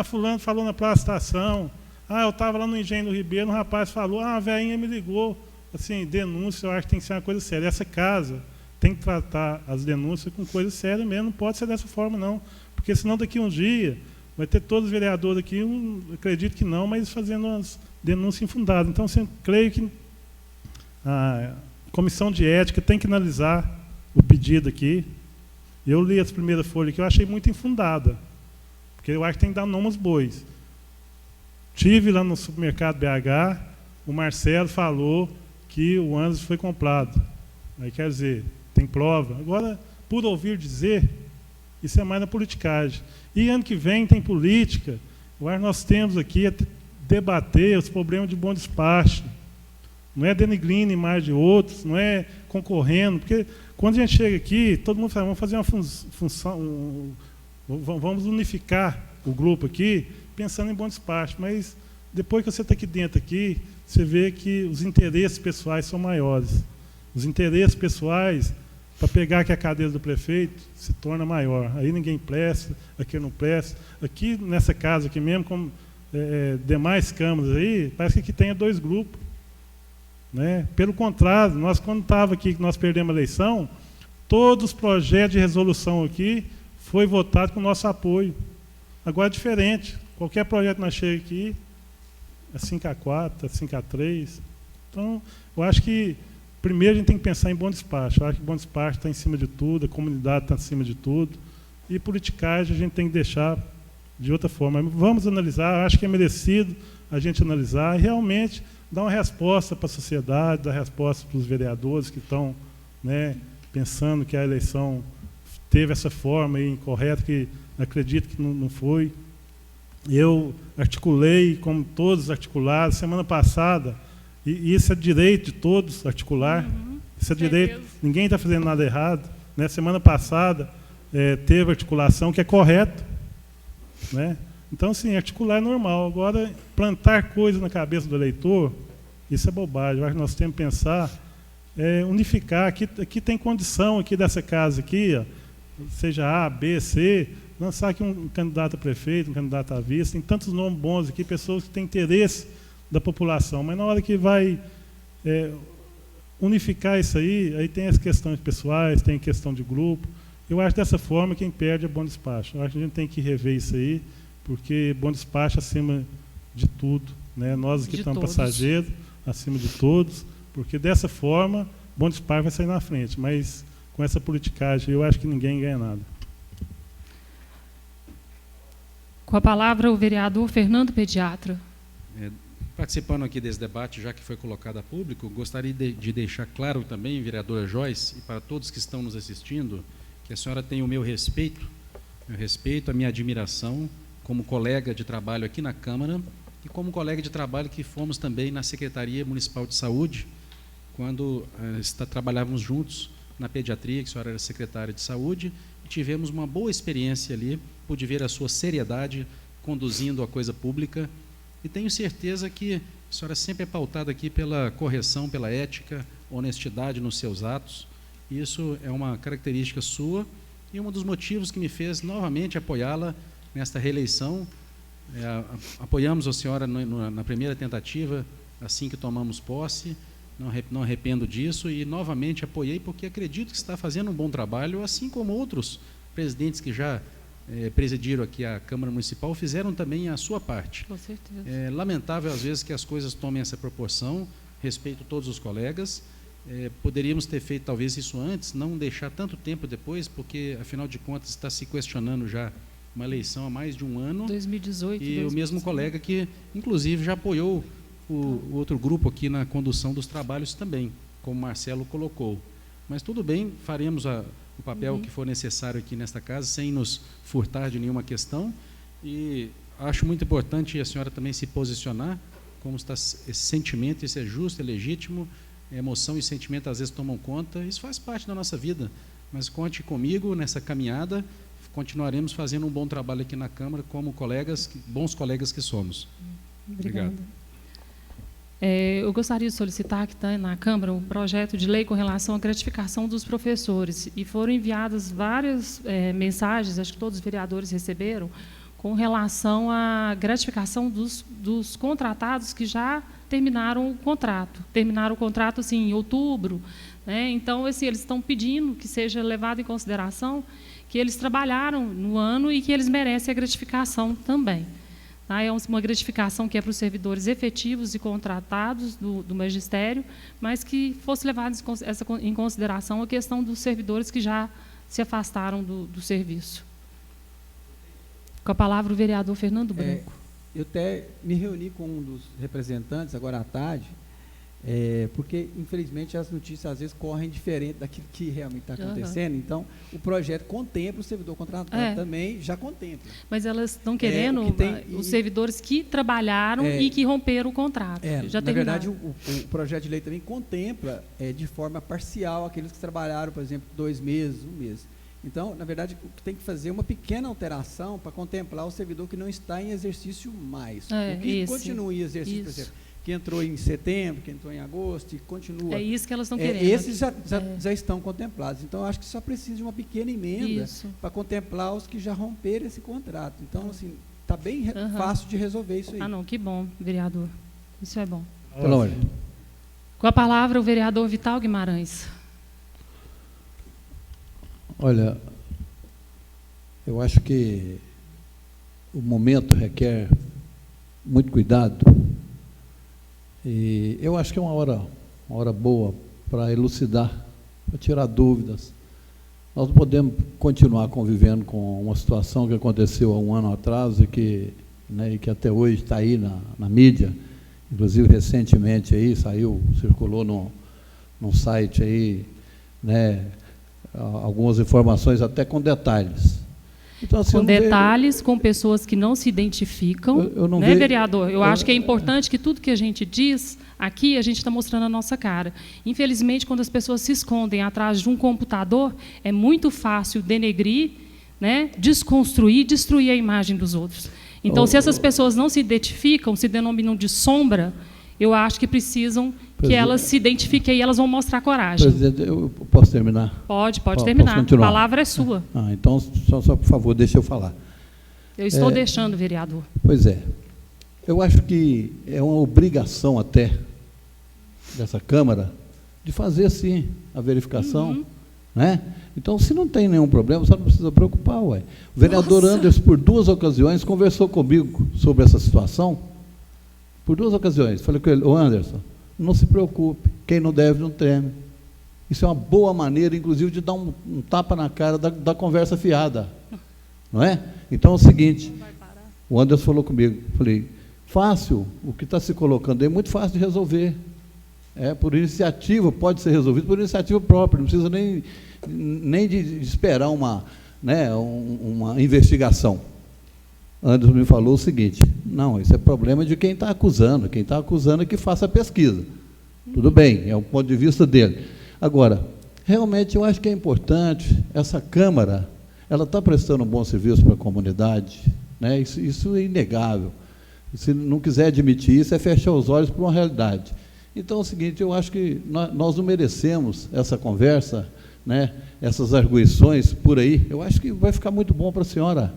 fulano falou na Praça Estação, eu estava lá no Engenho do Ribeiro, um rapaz falou, a velhinha me ligou. Assim, denúncia, eu acho que tem que ser uma coisa séria. Essa casa tem que tratar as denúncias com coisa séria mesmo, não pode ser dessa forma, não. Porque senão daqui a um dia vai ter todos os vereadores aqui, acredito que não, mas fazendo umas denúncias infundadas. Então, assim, creio que a Comissão de Ética tem que analisar o pedido aqui. Eu li as primeiras folhas que eu achei muito infundada, porque eu acho que tem que dar nome aos bois. Tive lá no supermercado BH, o Marcelo falou que o Anderson foi comprado. Aí quer dizer, tem prova. Agora, por ouvir dizer, isso é mais na politicagem. E ano que vem tem política. Eu acho que nós temos aqui a debater os problemas de bom despacho. Não é denigrindo a imagem de outros, não é concorrendo, porque quando a gente chega aqui, todo mundo fala, vamos fazer uma função, vamos unificar o grupo aqui, pensando em bom despacho, mas depois que você está aqui dentro, aqui, você vê que os interesses pessoais são maiores. Os interesses pessoais, para pegar aqui a cadeira do prefeito, se torna maior. Aí ninguém presta, aqui não presta. Aqui, nessa casa aqui mesmo, como demais câmaras aí, parece que aqui tem dois grupos. Né? Pelo contrário, nós quando estava aqui, que nós perdemos a eleição, todos os projetos de resolução aqui foi votado com o nosso apoio. Agora é diferente. Qualquer projeto que nós chega aqui, é 5-4, é 5-3. Então, eu acho que primeiro a gente tem que pensar em bom despacho. Eu acho que bom despacho está em cima de tudo, a comunidade está em cima de tudo. E politicagem a gente tem que deixar de outra forma. Vamos analisar, acho que é merecido a gente analisar e realmente dar uma resposta para a sociedade, dar resposta para os vereadores que estão, né, pensando que a eleição teve essa forma incorreta, que acredito que não foi. Eu articulei, como todos articularam, semana passada, e isso é direito de todos articular, isso é direito, ninguém está fazendo nada errado. Né? Semana passada teve articulação que é correto. Né? Então, sim, articular é normal. Agora, plantar coisas na cabeça do eleitor, isso é bobagem. Eu acho que nós temos que pensar, unificar. Aqui tem condição, aqui dessa casa, aqui, ó, seja A, B, C, lançar aqui um candidato a prefeito, um candidato a vice. Tem tantos nomes bons aqui, pessoas que têm interesse da população. Mas na hora que vai unificar isso aí tem as questões pessoais, tem a questão de grupo. Eu acho dessa forma quem perde é bom despacho. Eu acho que a gente tem que rever isso aí, porque bom despacho acima de tudo. Né? Nós aqui estamos passageiros, acima de todos, porque dessa forma, bom despacho vai sair na frente. Mas com essa politicagem, eu acho que ninguém ganha nada. Com a palavra, o vereador Fernando Pediatra. Participando aqui desse debate, já que foi colocado a público, gostaria de deixar claro também, vereadora Joyce, e para todos que estão nos assistindo, que a senhora tem o meu respeito, a minha admiração, como colega de trabalho aqui na Câmara e como colega de trabalho que fomos também na Secretaria Municipal de Saúde, quando trabalhávamos juntos na pediatria, que a senhora era secretária de saúde, e tivemos uma boa experiência ali, pude ver a sua seriedade conduzindo a coisa pública, e tenho certeza que a senhora sempre é pautada aqui pela correção, pela ética, honestidade nos seus atos. Isso é uma característica sua e um dos motivos que me fez novamente apoiá-la nesta reeleição, Apoiamos a senhora na primeira tentativa, assim que tomamos posse, não arrependo disso, e novamente apoiei porque acredito que está fazendo um bom trabalho, assim como outros presidentes que já presidiram aqui a Câmara Municipal fizeram também a sua parte. Com certeza. É lamentável, às vezes, que as coisas tomem essa proporção, respeito todos os colegas, poderíamos ter feito talvez isso antes, não deixar tanto tempo depois, porque, afinal de contas, está se questionando já uma eleição há mais de um ano. 2018. E o mesmo colega que, inclusive, já apoiou o outro grupo aqui na condução dos trabalhos também, como o Marcelo colocou. Mas tudo bem, faremos o papel que for necessário aqui nesta casa, sem nos furtar de nenhuma questão. E acho muito importante a senhora também se posicionar, como está esse sentimento, isso é justo, é legítimo, emoção e sentimento às vezes tomam conta, isso faz parte da nossa vida. Mas conte comigo nessa caminhada, continuaremos fazendo um bom trabalho aqui na Câmara, como colegas, bons colegas que somos. Obrigada. Obrigado. Eu gostaria de solicitar que está na Câmara um projeto de lei com relação à gratificação dos professores, e foram enviadas várias mensagens, acho que todos os vereadores receberam, com relação à gratificação dos contratados que já terminaram o contrato assim, em outubro, né? Então, assim, eles estão pedindo que seja levado em consideração que eles trabalharam no ano e que eles merecem a gratificação também. Tá? É uma gratificação que é para os servidores efetivos e contratados do magistério, mas que fosse levada em consideração a questão dos servidores que já se afastaram do serviço. Com a palavra o vereador Fernando Branco. Eu até me reuni com um dos representantes agora à tarde, porque, infelizmente, as notícias às vezes correm diferente daquilo que realmente está acontecendo. Então, o projeto contempla o servidor contratado também, já contempla. Mas elas estão querendo os servidores que trabalharam e que romperam o contrato. Já na verdade, o projeto de lei também contempla de forma parcial aqueles que trabalharam, por exemplo, 2 meses, 1 mês. Então, na verdade, o que tem que fazer é uma pequena alteração para contemplar o servidor que não está em exercício mais. O que continua em exercício, por exemplo, que entrou em setembro, que entrou em agosto e continua. É isso que elas estão querendo. Esses já estão contemplados. Então, acho que só precisa de uma pequena emenda para contemplar os que já romperam esse contrato. Então, assim, está bem fácil de resolver isso aí. Ah, não, que bom, vereador. Isso é bom. Pelo amor. Com a palavra, o vereador Vital Guimarães. Olha, eu acho que o momento requer muito cuidado, e eu acho que é uma hora boa para elucidar, para tirar dúvidas. Nós não podemos continuar convivendo com uma situação que aconteceu há 1 ano atrás e que até hoje está aí na mídia, inclusive recentemente aí circulou num site aí, né, algumas informações até com detalhes. Então, assim, com detalhes, com pessoas que não se identificam, né, vereador? Eu acho que é importante que tudo que a gente diz aqui, a gente está mostrando a nossa cara. Infelizmente, quando as pessoas se escondem atrás de um computador, é muito fácil denegrir, né, desconstruir, destruir a imagem dos outros. Então, se essas pessoas não se identificam, se denominam de sombra, eu acho que precisam que elas se identifiquem e elas vão mostrar coragem. Presidente, eu posso terminar? Pode terminar. A palavra é sua. Então, só por favor, deixa eu falar. Eu estou deixando, vereador. Pois é. Eu acho que é uma obrigação até dessa Câmara de fazer, sim, a verificação. Né? Então, se não tem nenhum problema, você não precisa preocupar. Ué. O vereador Anderson, por 2 ocasiões, conversou comigo sobre essa situação. Por 2 ocasiões. Falei com ele, Anderson, não se preocupe, quem não deve não treme. Isso é uma boa maneira, inclusive, de dar um tapa na cara da conversa fiada. Não é? Então é o seguinte, o Anderson falou comigo, falei, fácil, o que está se colocando aí é muito fácil de resolver. Por iniciativa, pode ser resolvido por iniciativa própria, não precisa nem de esperar uma investigação. Anderson me falou o seguinte, não, isso é problema de quem está acusando é que faça a pesquisa. Tudo bem, é o ponto de vista dele. Agora, realmente eu acho que é importante, essa Câmara, ela está prestando um bom serviço para a comunidade, né? Isso é inegável. Se não quiser admitir isso, é fechar os olhos para uma realidade. Então é o seguinte, eu acho que nós não merecemos essa conversa, né? Essas arguições por aí, eu acho que vai ficar muito bom para a senhora.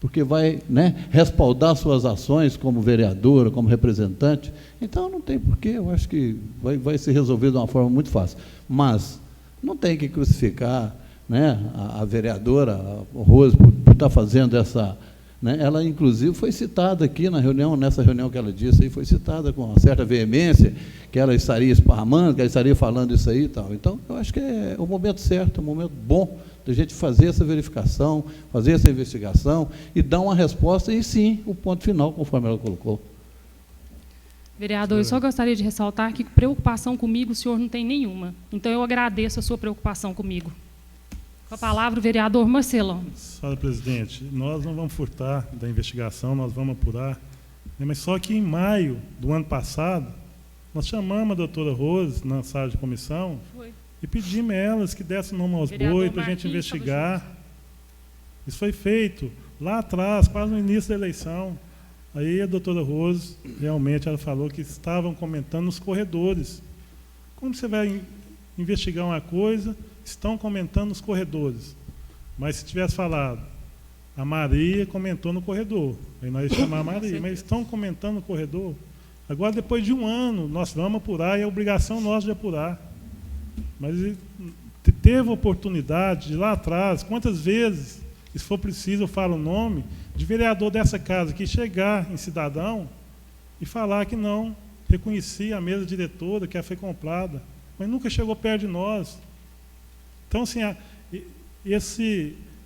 porque vai, né, respaldar suas ações como vereadora, como representante. Então, não tem porquê, eu acho que vai ser resolvido de uma forma muito fácil. Mas não tem que crucificar, né, a vereadora a Rose por estar fazendo essa... Né, ela, inclusive, foi citada aqui na reunião, nessa reunião que ela disse, aí, foi citada com uma certa veemência, que ela estaria esparramando, que ela estaria falando isso aí e tal. Então, eu acho que é o momento certo, um momento bom da gente fazer essa verificação, fazer essa investigação e dar uma resposta e, sim, o ponto final, conforme ela colocou. Vereador, eu só gostaria de ressaltar que preocupação comigo o senhor não tem nenhuma. Então, eu agradeço a sua preocupação comigo. Com a palavra, o vereador Marcelão. Senhora presidente, nós não vamos furtar da investigação, nós vamos apurar, né, mas só que em maio do ano passado, nós chamamos a doutora Rose na sala de comissão e pedimos a elas que dessem nome aos bois para a gente investigar. Isso foi feito lá atrás, quase no início da eleição. Aí a doutora Rose, realmente, ela falou que estavam comentando nos corredores. Como você vai investigar uma coisa, estão comentando nos corredores. Mas se tivesse falado, a Maria comentou no corredor, aí nós ia chamar a Maria, mas estão comentando no corredor. Agora, depois de um ano, nós vamos apurar, e é obrigação nossa de apurar. Mas teve oportunidade de lá atrás, quantas vezes, se for preciso, eu falo o nome, de vereador dessa casa que chegar em cidadão e falar que não reconhecia a mesa diretora, que ela foi comprada, mas nunca chegou perto de nós. Então, assim,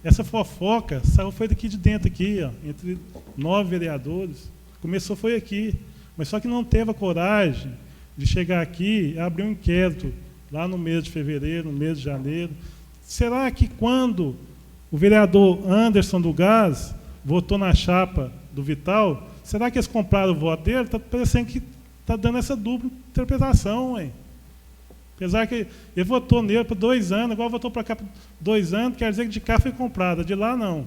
essa fofoca foi daqui de dentro, aqui, ó, entre 9 vereadores. Começou foi aqui, mas só que não teve a coragem de chegar aqui e abrir um inquérito lá no mês de fevereiro, no mês de janeiro. Será que quando o vereador Anderson do Gás votou na chapa do Vital, será que eles compraram o voto dele? Está parecendo que está dando essa dupla interpretação, hein? Apesar que ele votou nele por 2 anos, agora votou para cá por 2 anos, quer dizer que de cá foi comprada, de lá não.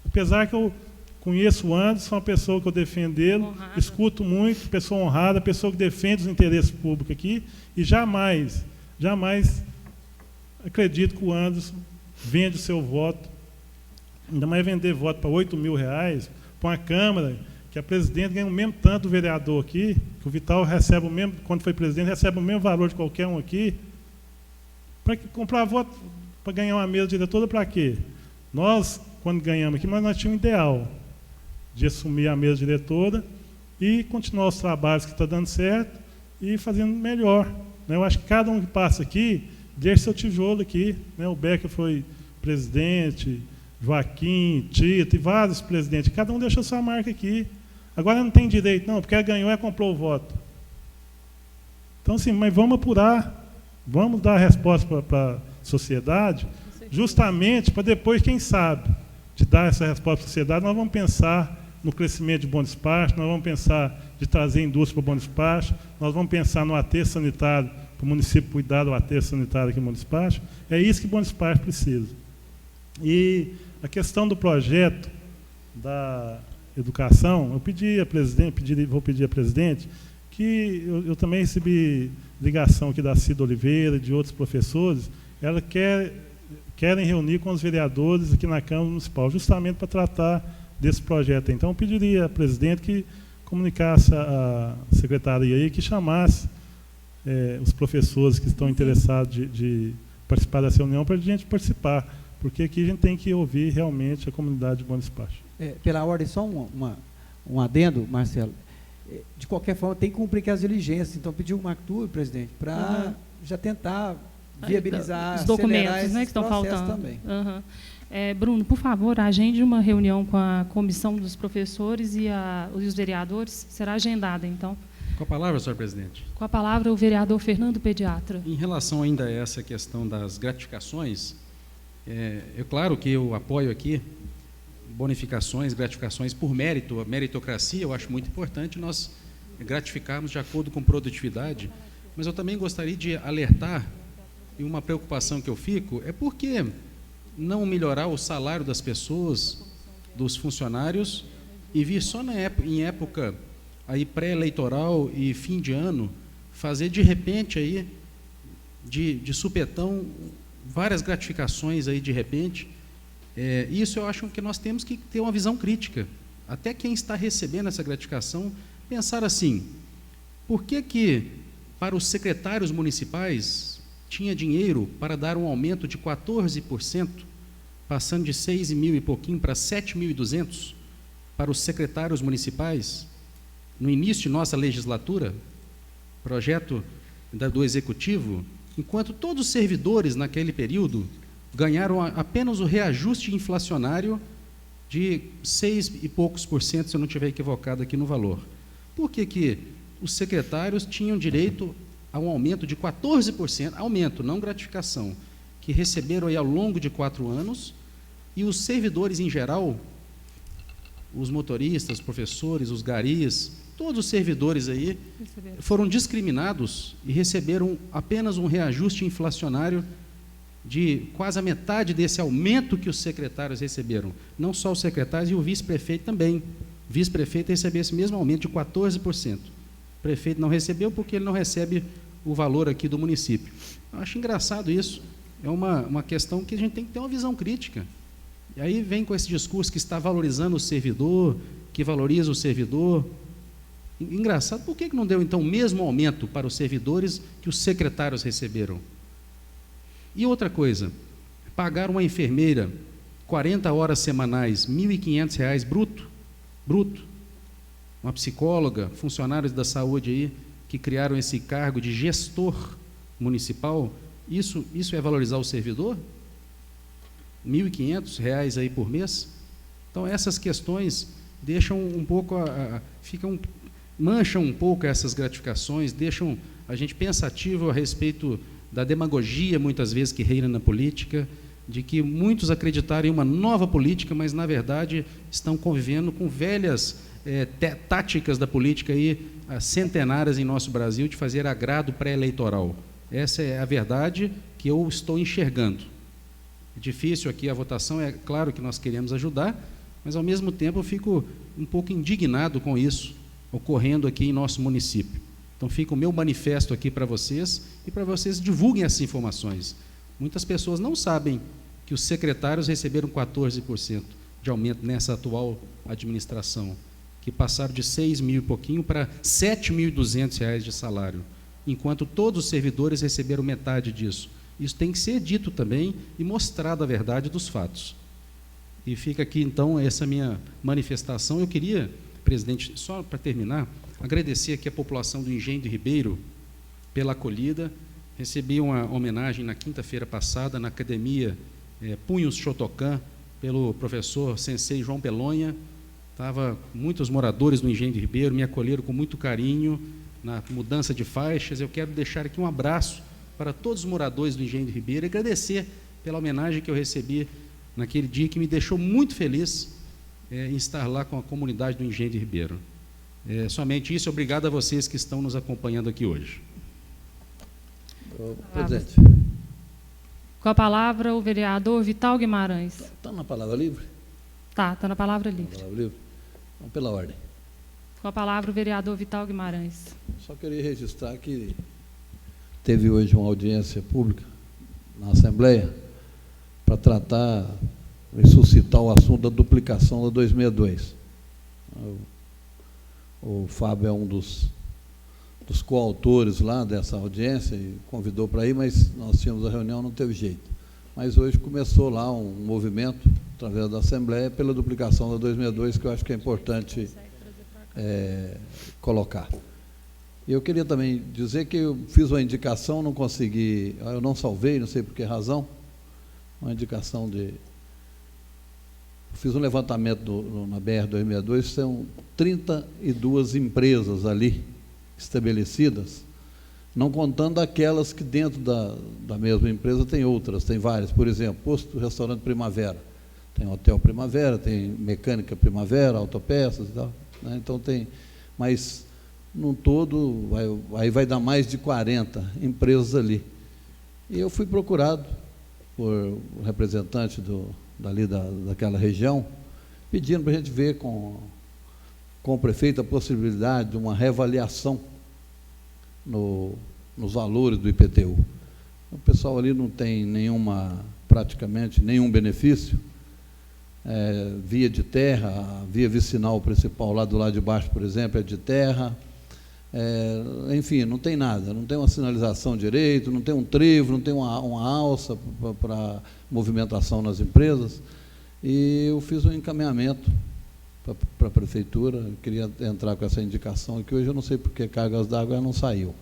Apesar que eu conheço o Anderson, uma pessoa que eu defendo ele, escuto muito, pessoa honrada, pessoa que defende os interesses públicos aqui, e jamais acredito que o Anderson vende o seu voto, ainda mais vender voto para R$8.000, para uma Câmara, que a presidente ganha o mesmo tanto do vereador aqui, que o Vital recebe o mesmo, quando foi presidente, recebe o mesmo valor de qualquer um aqui. Para comprar voto, para ganhar uma mesa diretora, para quê? Nós, quando ganhamos aqui, nós tínhamos um ideal de assumir a mesa diretora e continuar os trabalhos que está dando certo e fazendo melhor. Né? Eu acho que cada um que passa aqui, deixa seu tijolo aqui. Né? O Becker foi presidente, Joaquim, Tito e vários presidentes. Cada um deixou sua marca aqui. Agora não tem direito, não, porque ela ganhou e comprou o voto. Então, assim, mas vamos apurar, vamos dar a resposta para a sociedade, justamente para depois, quem sabe, de dar essa resposta para a sociedade, nós vamos pensar no crescimento de Bom Despacho, nós vamos pensar de trazer indústria para o Bom Despacho, nós vamos pensar no aterro sanitário, para o município cuidar do aterro sanitário aqui no Bom Despacho. É isso que o Bom Despacho precisa. E a questão do projeto da educação, eu pedi a presidente, vou pedir à presidente, que eu também recebi ligação aqui da Cida Oliveira e de outros professores, ela querem reunir com os vereadores aqui na Câmara Municipal, justamente para tratar desse projeto. Então, eu pediria à presidente que comunicasse à secretaria aí, que chamasse os professores que estão interessados de participar dessa reunião para a gente participar, porque aqui a gente tem que ouvir realmente a comunidade de Bom Despacho. Pela ordem, só um adendo, Marcelo. De qualquer forma, tem que cumprir as diligências. Então, pediu o Mactur, presidente, para já tentar viabilizar, os documentos, né, que estão faltando também. Bruno, por favor, agende uma reunião com a comissão dos professores e os vereadores. Será agendada, então. Com a palavra, senhor presidente. Com a palavra, o vereador Fernando Pediatra. Em relação ainda a essa questão das gratificações, é claro que eu apoio aqui bonificações, gratificações por mérito, a meritocracia, eu acho muito importante nós gratificarmos de acordo com produtividade, mas eu também gostaria de alertar, e uma preocupação que eu fico, é por que não melhorar o salário das pessoas, dos funcionários, e vir só em época aí pré-eleitoral e fim de ano, fazer de repente aí, de supetão, várias gratificações aí de repente, Isso eu acho que nós temos que ter uma visão crítica. Até quem está recebendo essa gratificação, pensar assim, por que para os secretários municipais tinha dinheiro para dar um aumento de 14%, passando de 6 mil e pouquinho para 7.200 para os secretários municipais, no início de nossa legislatura, projeto do Executivo, enquanto todos os servidores naquele período ganharam apenas o reajuste inflacionário de 6 e poucos %, se eu não estiver equivocado aqui no valor. Por que os secretários tinham direito a um aumento de 14%, aumento, não gratificação, que receberam aí ao longo de 4 anos, e os servidores em geral, os motoristas, os professores, os garis, todos os servidores aí foram discriminados e receberam apenas um reajuste inflacionário de quase a metade desse aumento que os secretários receberam. Não só os secretários, e o vice-prefeito também. O vice-prefeito recebeu esse mesmo aumento de 14%. O prefeito não recebeu porque ele não recebe o valor aqui do município. Eu acho engraçado isso. É uma questão que a gente tem que ter uma visão crítica. E aí vem com esse discurso que está valorizando o servidor, que valoriza o servidor. Engraçado, por que não deu, então, o mesmo aumento para os servidores que os secretários receberam? E outra coisa, pagar uma enfermeira 40 horas semanais, R$ 1.500 bruto. Uma psicóloga, funcionários da saúde aí, que criaram esse cargo de gestor municipal, isso é valorizar o servidor? R$ 1.500 aí por mês? Então, essas questões deixam um pouco, mancham um pouco essas gratificações, deixam a gente pensativo a respeito da demagogia, muitas vezes, que reina na política, de que muitos acreditaram em uma nova política, mas, na verdade, estão convivendo com velhas táticas da política aí, centenárias em nosso Brasil, de fazer agrado pré-eleitoral. Essa é a verdade que eu estou enxergando. É difícil aqui a votação, é claro que nós queremos ajudar, mas, ao mesmo tempo, eu fico um pouco indignado com isso, ocorrendo aqui em nosso município. Então, fica o meu manifesto aqui para vocês, e para vocês divulguem essas informações. Muitas pessoas não sabem que os secretários receberam 14% de aumento nessa atual administração, que passaram de 6 mil e pouquinho para R$ 7.200 de salário, enquanto todos os servidores receberam metade disso. Isso tem que ser dito também e mostrado a verdade dos fatos. E fica aqui, então, essa minha manifestação. Eu queria, presidente, só para terminar, agradecer aqui a população do Engenho de Ribeiro pela acolhida. Recebi uma homenagem na quinta-feira passada na Academia Punhos Shotokan, pelo professor Sensei João Pelonha. Muitos moradores do Engenho de Ribeiro me acolheram com muito carinho na mudança de faixas. Eu quero deixar aqui um abraço para todos os moradores do Engenho de Ribeiro e agradecer pela homenagem que eu recebi naquele dia, que me deixou muito feliz em estar lá com a comunidade do Engenho de Ribeiro. Somente isso. Obrigado a vocês que estão nos acompanhando aqui hoje. Presidente. Com a palavra, o vereador Vital Guimarães. Está na palavra livre? Está na palavra livre. Na palavra livre? Vamos pela ordem. Com a palavra, o vereador Vital Guimarães. Só queria registrar que teve hoje uma audiência pública na Assembleia para tratar e suscitar o assunto da duplicação da 262. O Fábio é um dos coautores lá dessa audiência e convidou para ir, mas nós tínhamos a reunião, não teve jeito. Mas hoje começou lá um movimento, através da Assembleia, pela duplicação da 262, que eu acho que é importante colocar. Eu queria também dizer que eu fiz uma indicação, não consegui, eu não salvei, não sei por que razão, uma indicação de... Fiz um levantamento na BR-262, são 32 empresas ali estabelecidas, não contando aquelas que dentro da mesma empresa tem outras, tem várias. Por exemplo, posto restaurante Primavera, tem Hotel Primavera, tem Mecânica Primavera, Autopeças e tal, né? Então tem, mas num todo, aí vai dar mais de 40 empresas ali. E eu fui procurado por um representante daquela região, pedindo para a gente ver com o prefeito a possibilidade de uma reavaliação nos valores do IPTU. O pessoal ali não tem praticamente nenhum benefício, via de terra, a via vicinal principal lá do lado de baixo, por exemplo, é de terra. Enfim, não tem nada, não tem uma sinalização direito, não tem um trevo, não tem uma alça para movimentação nas empresas. E eu fiz um encaminhamento para a prefeitura, eu queria entrar com essa indicação aqui. Hoje eu não sei porque Cargas d'Água não saiu,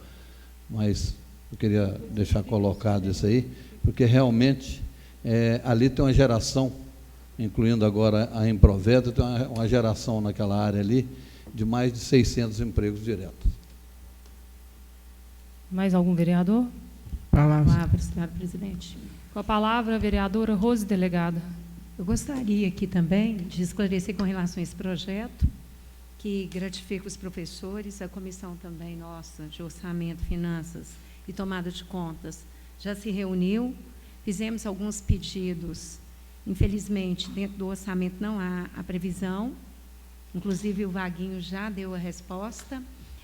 mas eu queria deixar colocado isso aí, porque realmente ali tem uma geração, incluindo agora a Improveto, tem uma geração naquela área ali de mais de 600 empregos diretos. Mais algum vereador? Palavra, senhora presidente. Com a palavra, a vereadora Rose Delegada. Eu gostaria aqui também de esclarecer com relação a esse projeto, que gratifica os professores, a comissão também nossa de orçamento, finanças e tomada de contas já se reuniu, fizemos alguns pedidos, infelizmente dentro do orçamento não há a previsão, inclusive o Vaguinho já deu a resposta.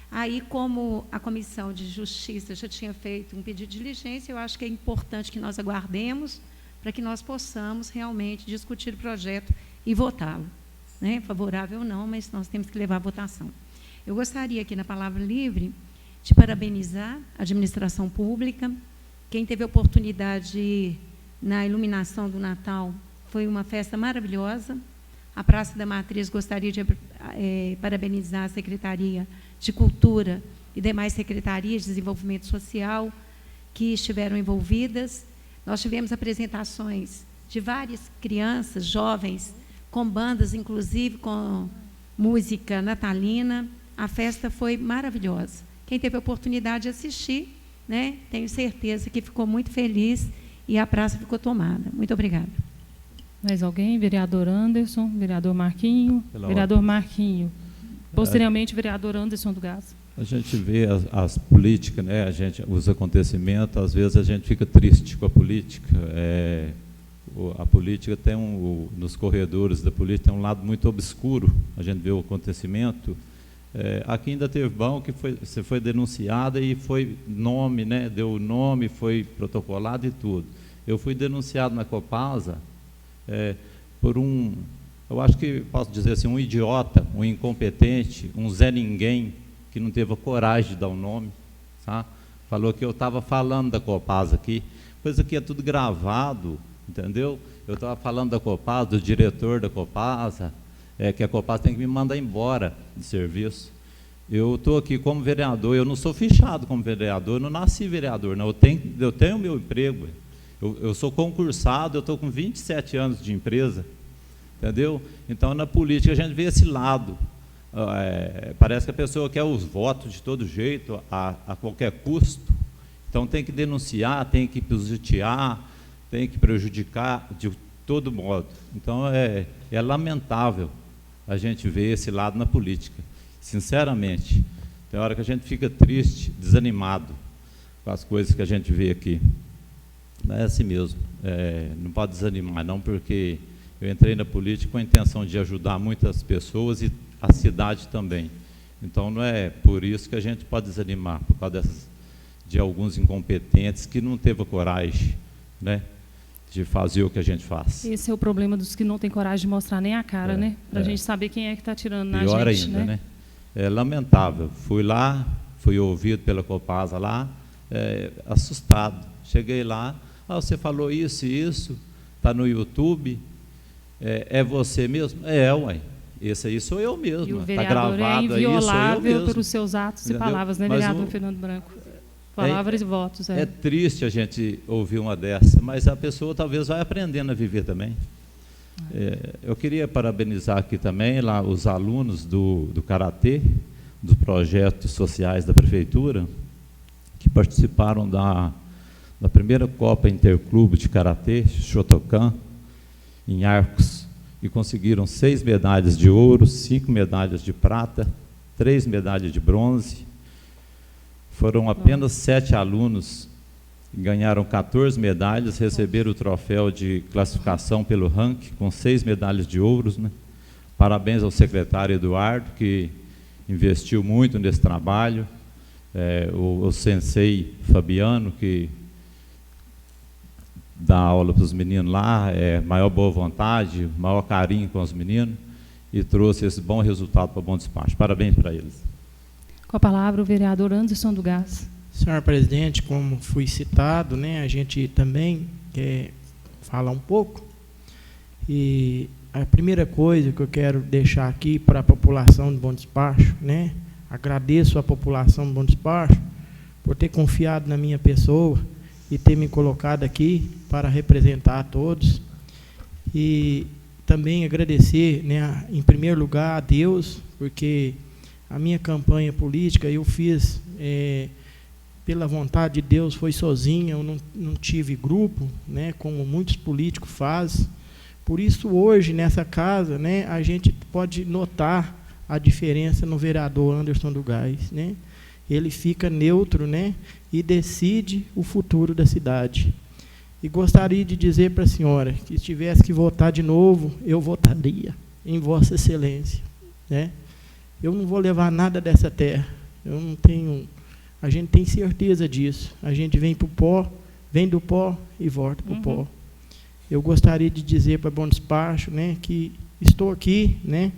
Aí, como a Comissão de Justiça já tinha feito um pedido de diligência, eu acho que é importante que nós aguardemos para que nós possamos realmente discutir o projeto e votá-lo. Né? Favorável ou não, mas nós temos que levar à votação. Eu gostaria aqui, na palavra livre, de parabenizar a administração pública. Quem teve a oportunidade de ir na iluminação do Natal, foi uma festa maravilhosa. A Praça da Matriz, gostaria de parabenizar a Secretaria de Cultura e demais secretarias de desenvolvimento social que estiveram envolvidas. Nós tivemos apresentações de várias crianças, jovens, com bandas, inclusive com música natalina. A festa foi maravilhosa. Quem teve a oportunidade de assistir, né, tenho certeza que ficou muito feliz e a praça ficou tomada. Muito obrigada. Mais alguém? Vereador Anderson, vereador Marquinho, vereador Marquinho. Posteriormente, vereador Anderson do Gás. A gente vê as políticas, né? Os acontecimentos, às vezes a gente fica triste com a política. A política tem nos corredores da política tem um lado muito obscuro. A gente vê o acontecimento. Aqui ainda teve bom que você foi denunciada e foi nome, né? Deu o nome, foi protocolado e tudo. Eu fui denunciado na Copasa por eu acho que posso dizer assim, um idiota, um incompetente, um Zé Ninguém, que não teve a coragem de dar o nome, tá? Falou que eu estava falando da Copasa aqui, coisa que é tudo gravado, entendeu? Eu estava falando da Copasa, do diretor da Copasa, que a Copasa tem que me mandar embora de serviço. Eu estou aqui como vereador, eu não sou fichado como vereador, eu não nasci vereador, não, eu tenho meu emprego, eu sou concursado, eu estou com 27 anos de empresa, entendeu? Então, na política, a gente vê esse lado. Parece que a pessoa quer os votos de todo jeito, a qualquer custo. Então, tem que denunciar, tem que pisotear, tem que prejudicar de todo modo. Então, é lamentável a gente ver esse lado na política. Sinceramente, tem hora que a gente fica triste, desanimado com as coisas que a gente vê aqui. Não é assim mesmo. Não pode desanimar, não, porque eu entrei na política com a intenção de ajudar muitas pessoas e a cidade também. Então, não é por isso que a gente pode desanimar, por causa de alguns incompetentes que não teve a coragem, né, de fazer o que a gente faz. Esse é o problema dos que não têm coragem de mostrar nem a cara, né? Para a gente saber quem é que está tirando na gente. Pior ainda, né? É lamentável. Fui lá, fui ouvido pela Copasa lá, assustado. Cheguei lá, você falou isso e isso, está no YouTube, é você mesmo? Ué. Esse aí sou eu mesmo. E o está gravado aí, sou eu mesmo. Inviolável pelos seus atos e palavras, né, vereador Fernando Branco? Palavras e votos. É triste a gente ouvir uma dessa, mas a pessoa talvez vai aprendendo a viver também. Eu queria parabenizar aqui também lá os alunos do Karatê, dos projetos sociais da Prefeitura, que participaram da primeira Copa Interclube de Karatê, Shotokan, em Arcos, e conseguiram 6 medalhas de ouro, 5 medalhas de prata, 3 medalhas de bronze. Foram apenas 7 alunos que ganharam 14 medalhas, receberam o troféu de classificação pelo ranking, com 6 medalhas de ouro, né? Parabéns ao secretário Eduardo, que investiu muito nesse trabalho, o sensei Fabiano, que dar aula para os meninos lá, maior boa vontade, maior carinho com os meninos, e trouxe esse bom resultado para o Bom Despacho. Parabéns para eles. Com a palavra, o vereador Anderson do Gás. Senhor presidente, como fui citado, né, a gente também quer falar um pouco. E a primeira coisa que eu quero deixar aqui para a população do Bom Despacho, né, agradeço à população do Bom Despacho por ter confiado na minha pessoa e ter me colocado aqui para representar a todos. E também agradecer, né, em primeiro lugar, a Deus, porque a minha campanha política eu fiz pela vontade de Deus, foi sozinha, eu não tive grupo, né, como muitos políticos fazem. Por isso, hoje, nessa casa, né, a gente pode notar a diferença no vereador Anderson do Gás, né? Ele fica neutro, né, e decide o futuro da cidade. E gostaria de dizer para a senhora que, se tivesse que votar de novo, eu votaria em Vossa Excelência, né? Eu não vou levar nada dessa terra. Eu não tenho... A gente tem certeza disso. A gente vem para o pó, vem do pó e volta para o pó. Eu gostaria de dizer para Bom Despacho, né, que estou aqui, né,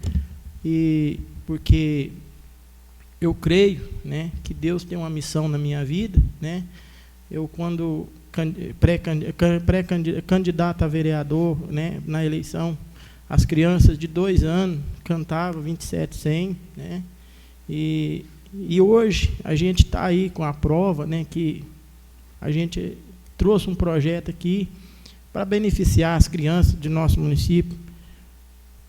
e porque eu creio, né, que Deus tem uma missão na minha vida, né? Eu, quando pré-candidato a vereador, né, na eleição, as crianças de 2 anos cantavam 27-100, né? E hoje a gente está aí com a prova, né, que a gente trouxe um projeto aqui para beneficiar as crianças de nosso município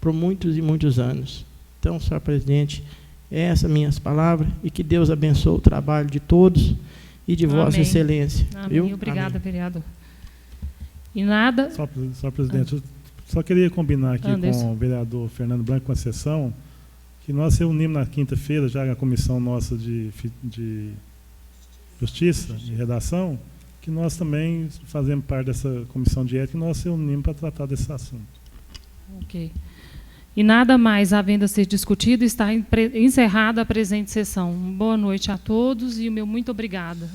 por muitos e muitos anos. Então, senhor presidente, essas minhas palavras, e que Deus abençoe o trabalho de todos e de Vossa Excelência. Amém. Obrigada, vereador. E nada... Só presidente, eu só queria combinar aqui com o vereador Fernando Branco Conceição, que nós reunimos na quinta-feira, já na comissão nossa de Justiça e Redação, que nós também fazemos parte dessa comissão de ética e nós reunimos para tratar desse assunto. Ok. E nada mais havendo a ser discutido, está encerrada a presente sessão. Boa noite a todos e o meu muito obrigada.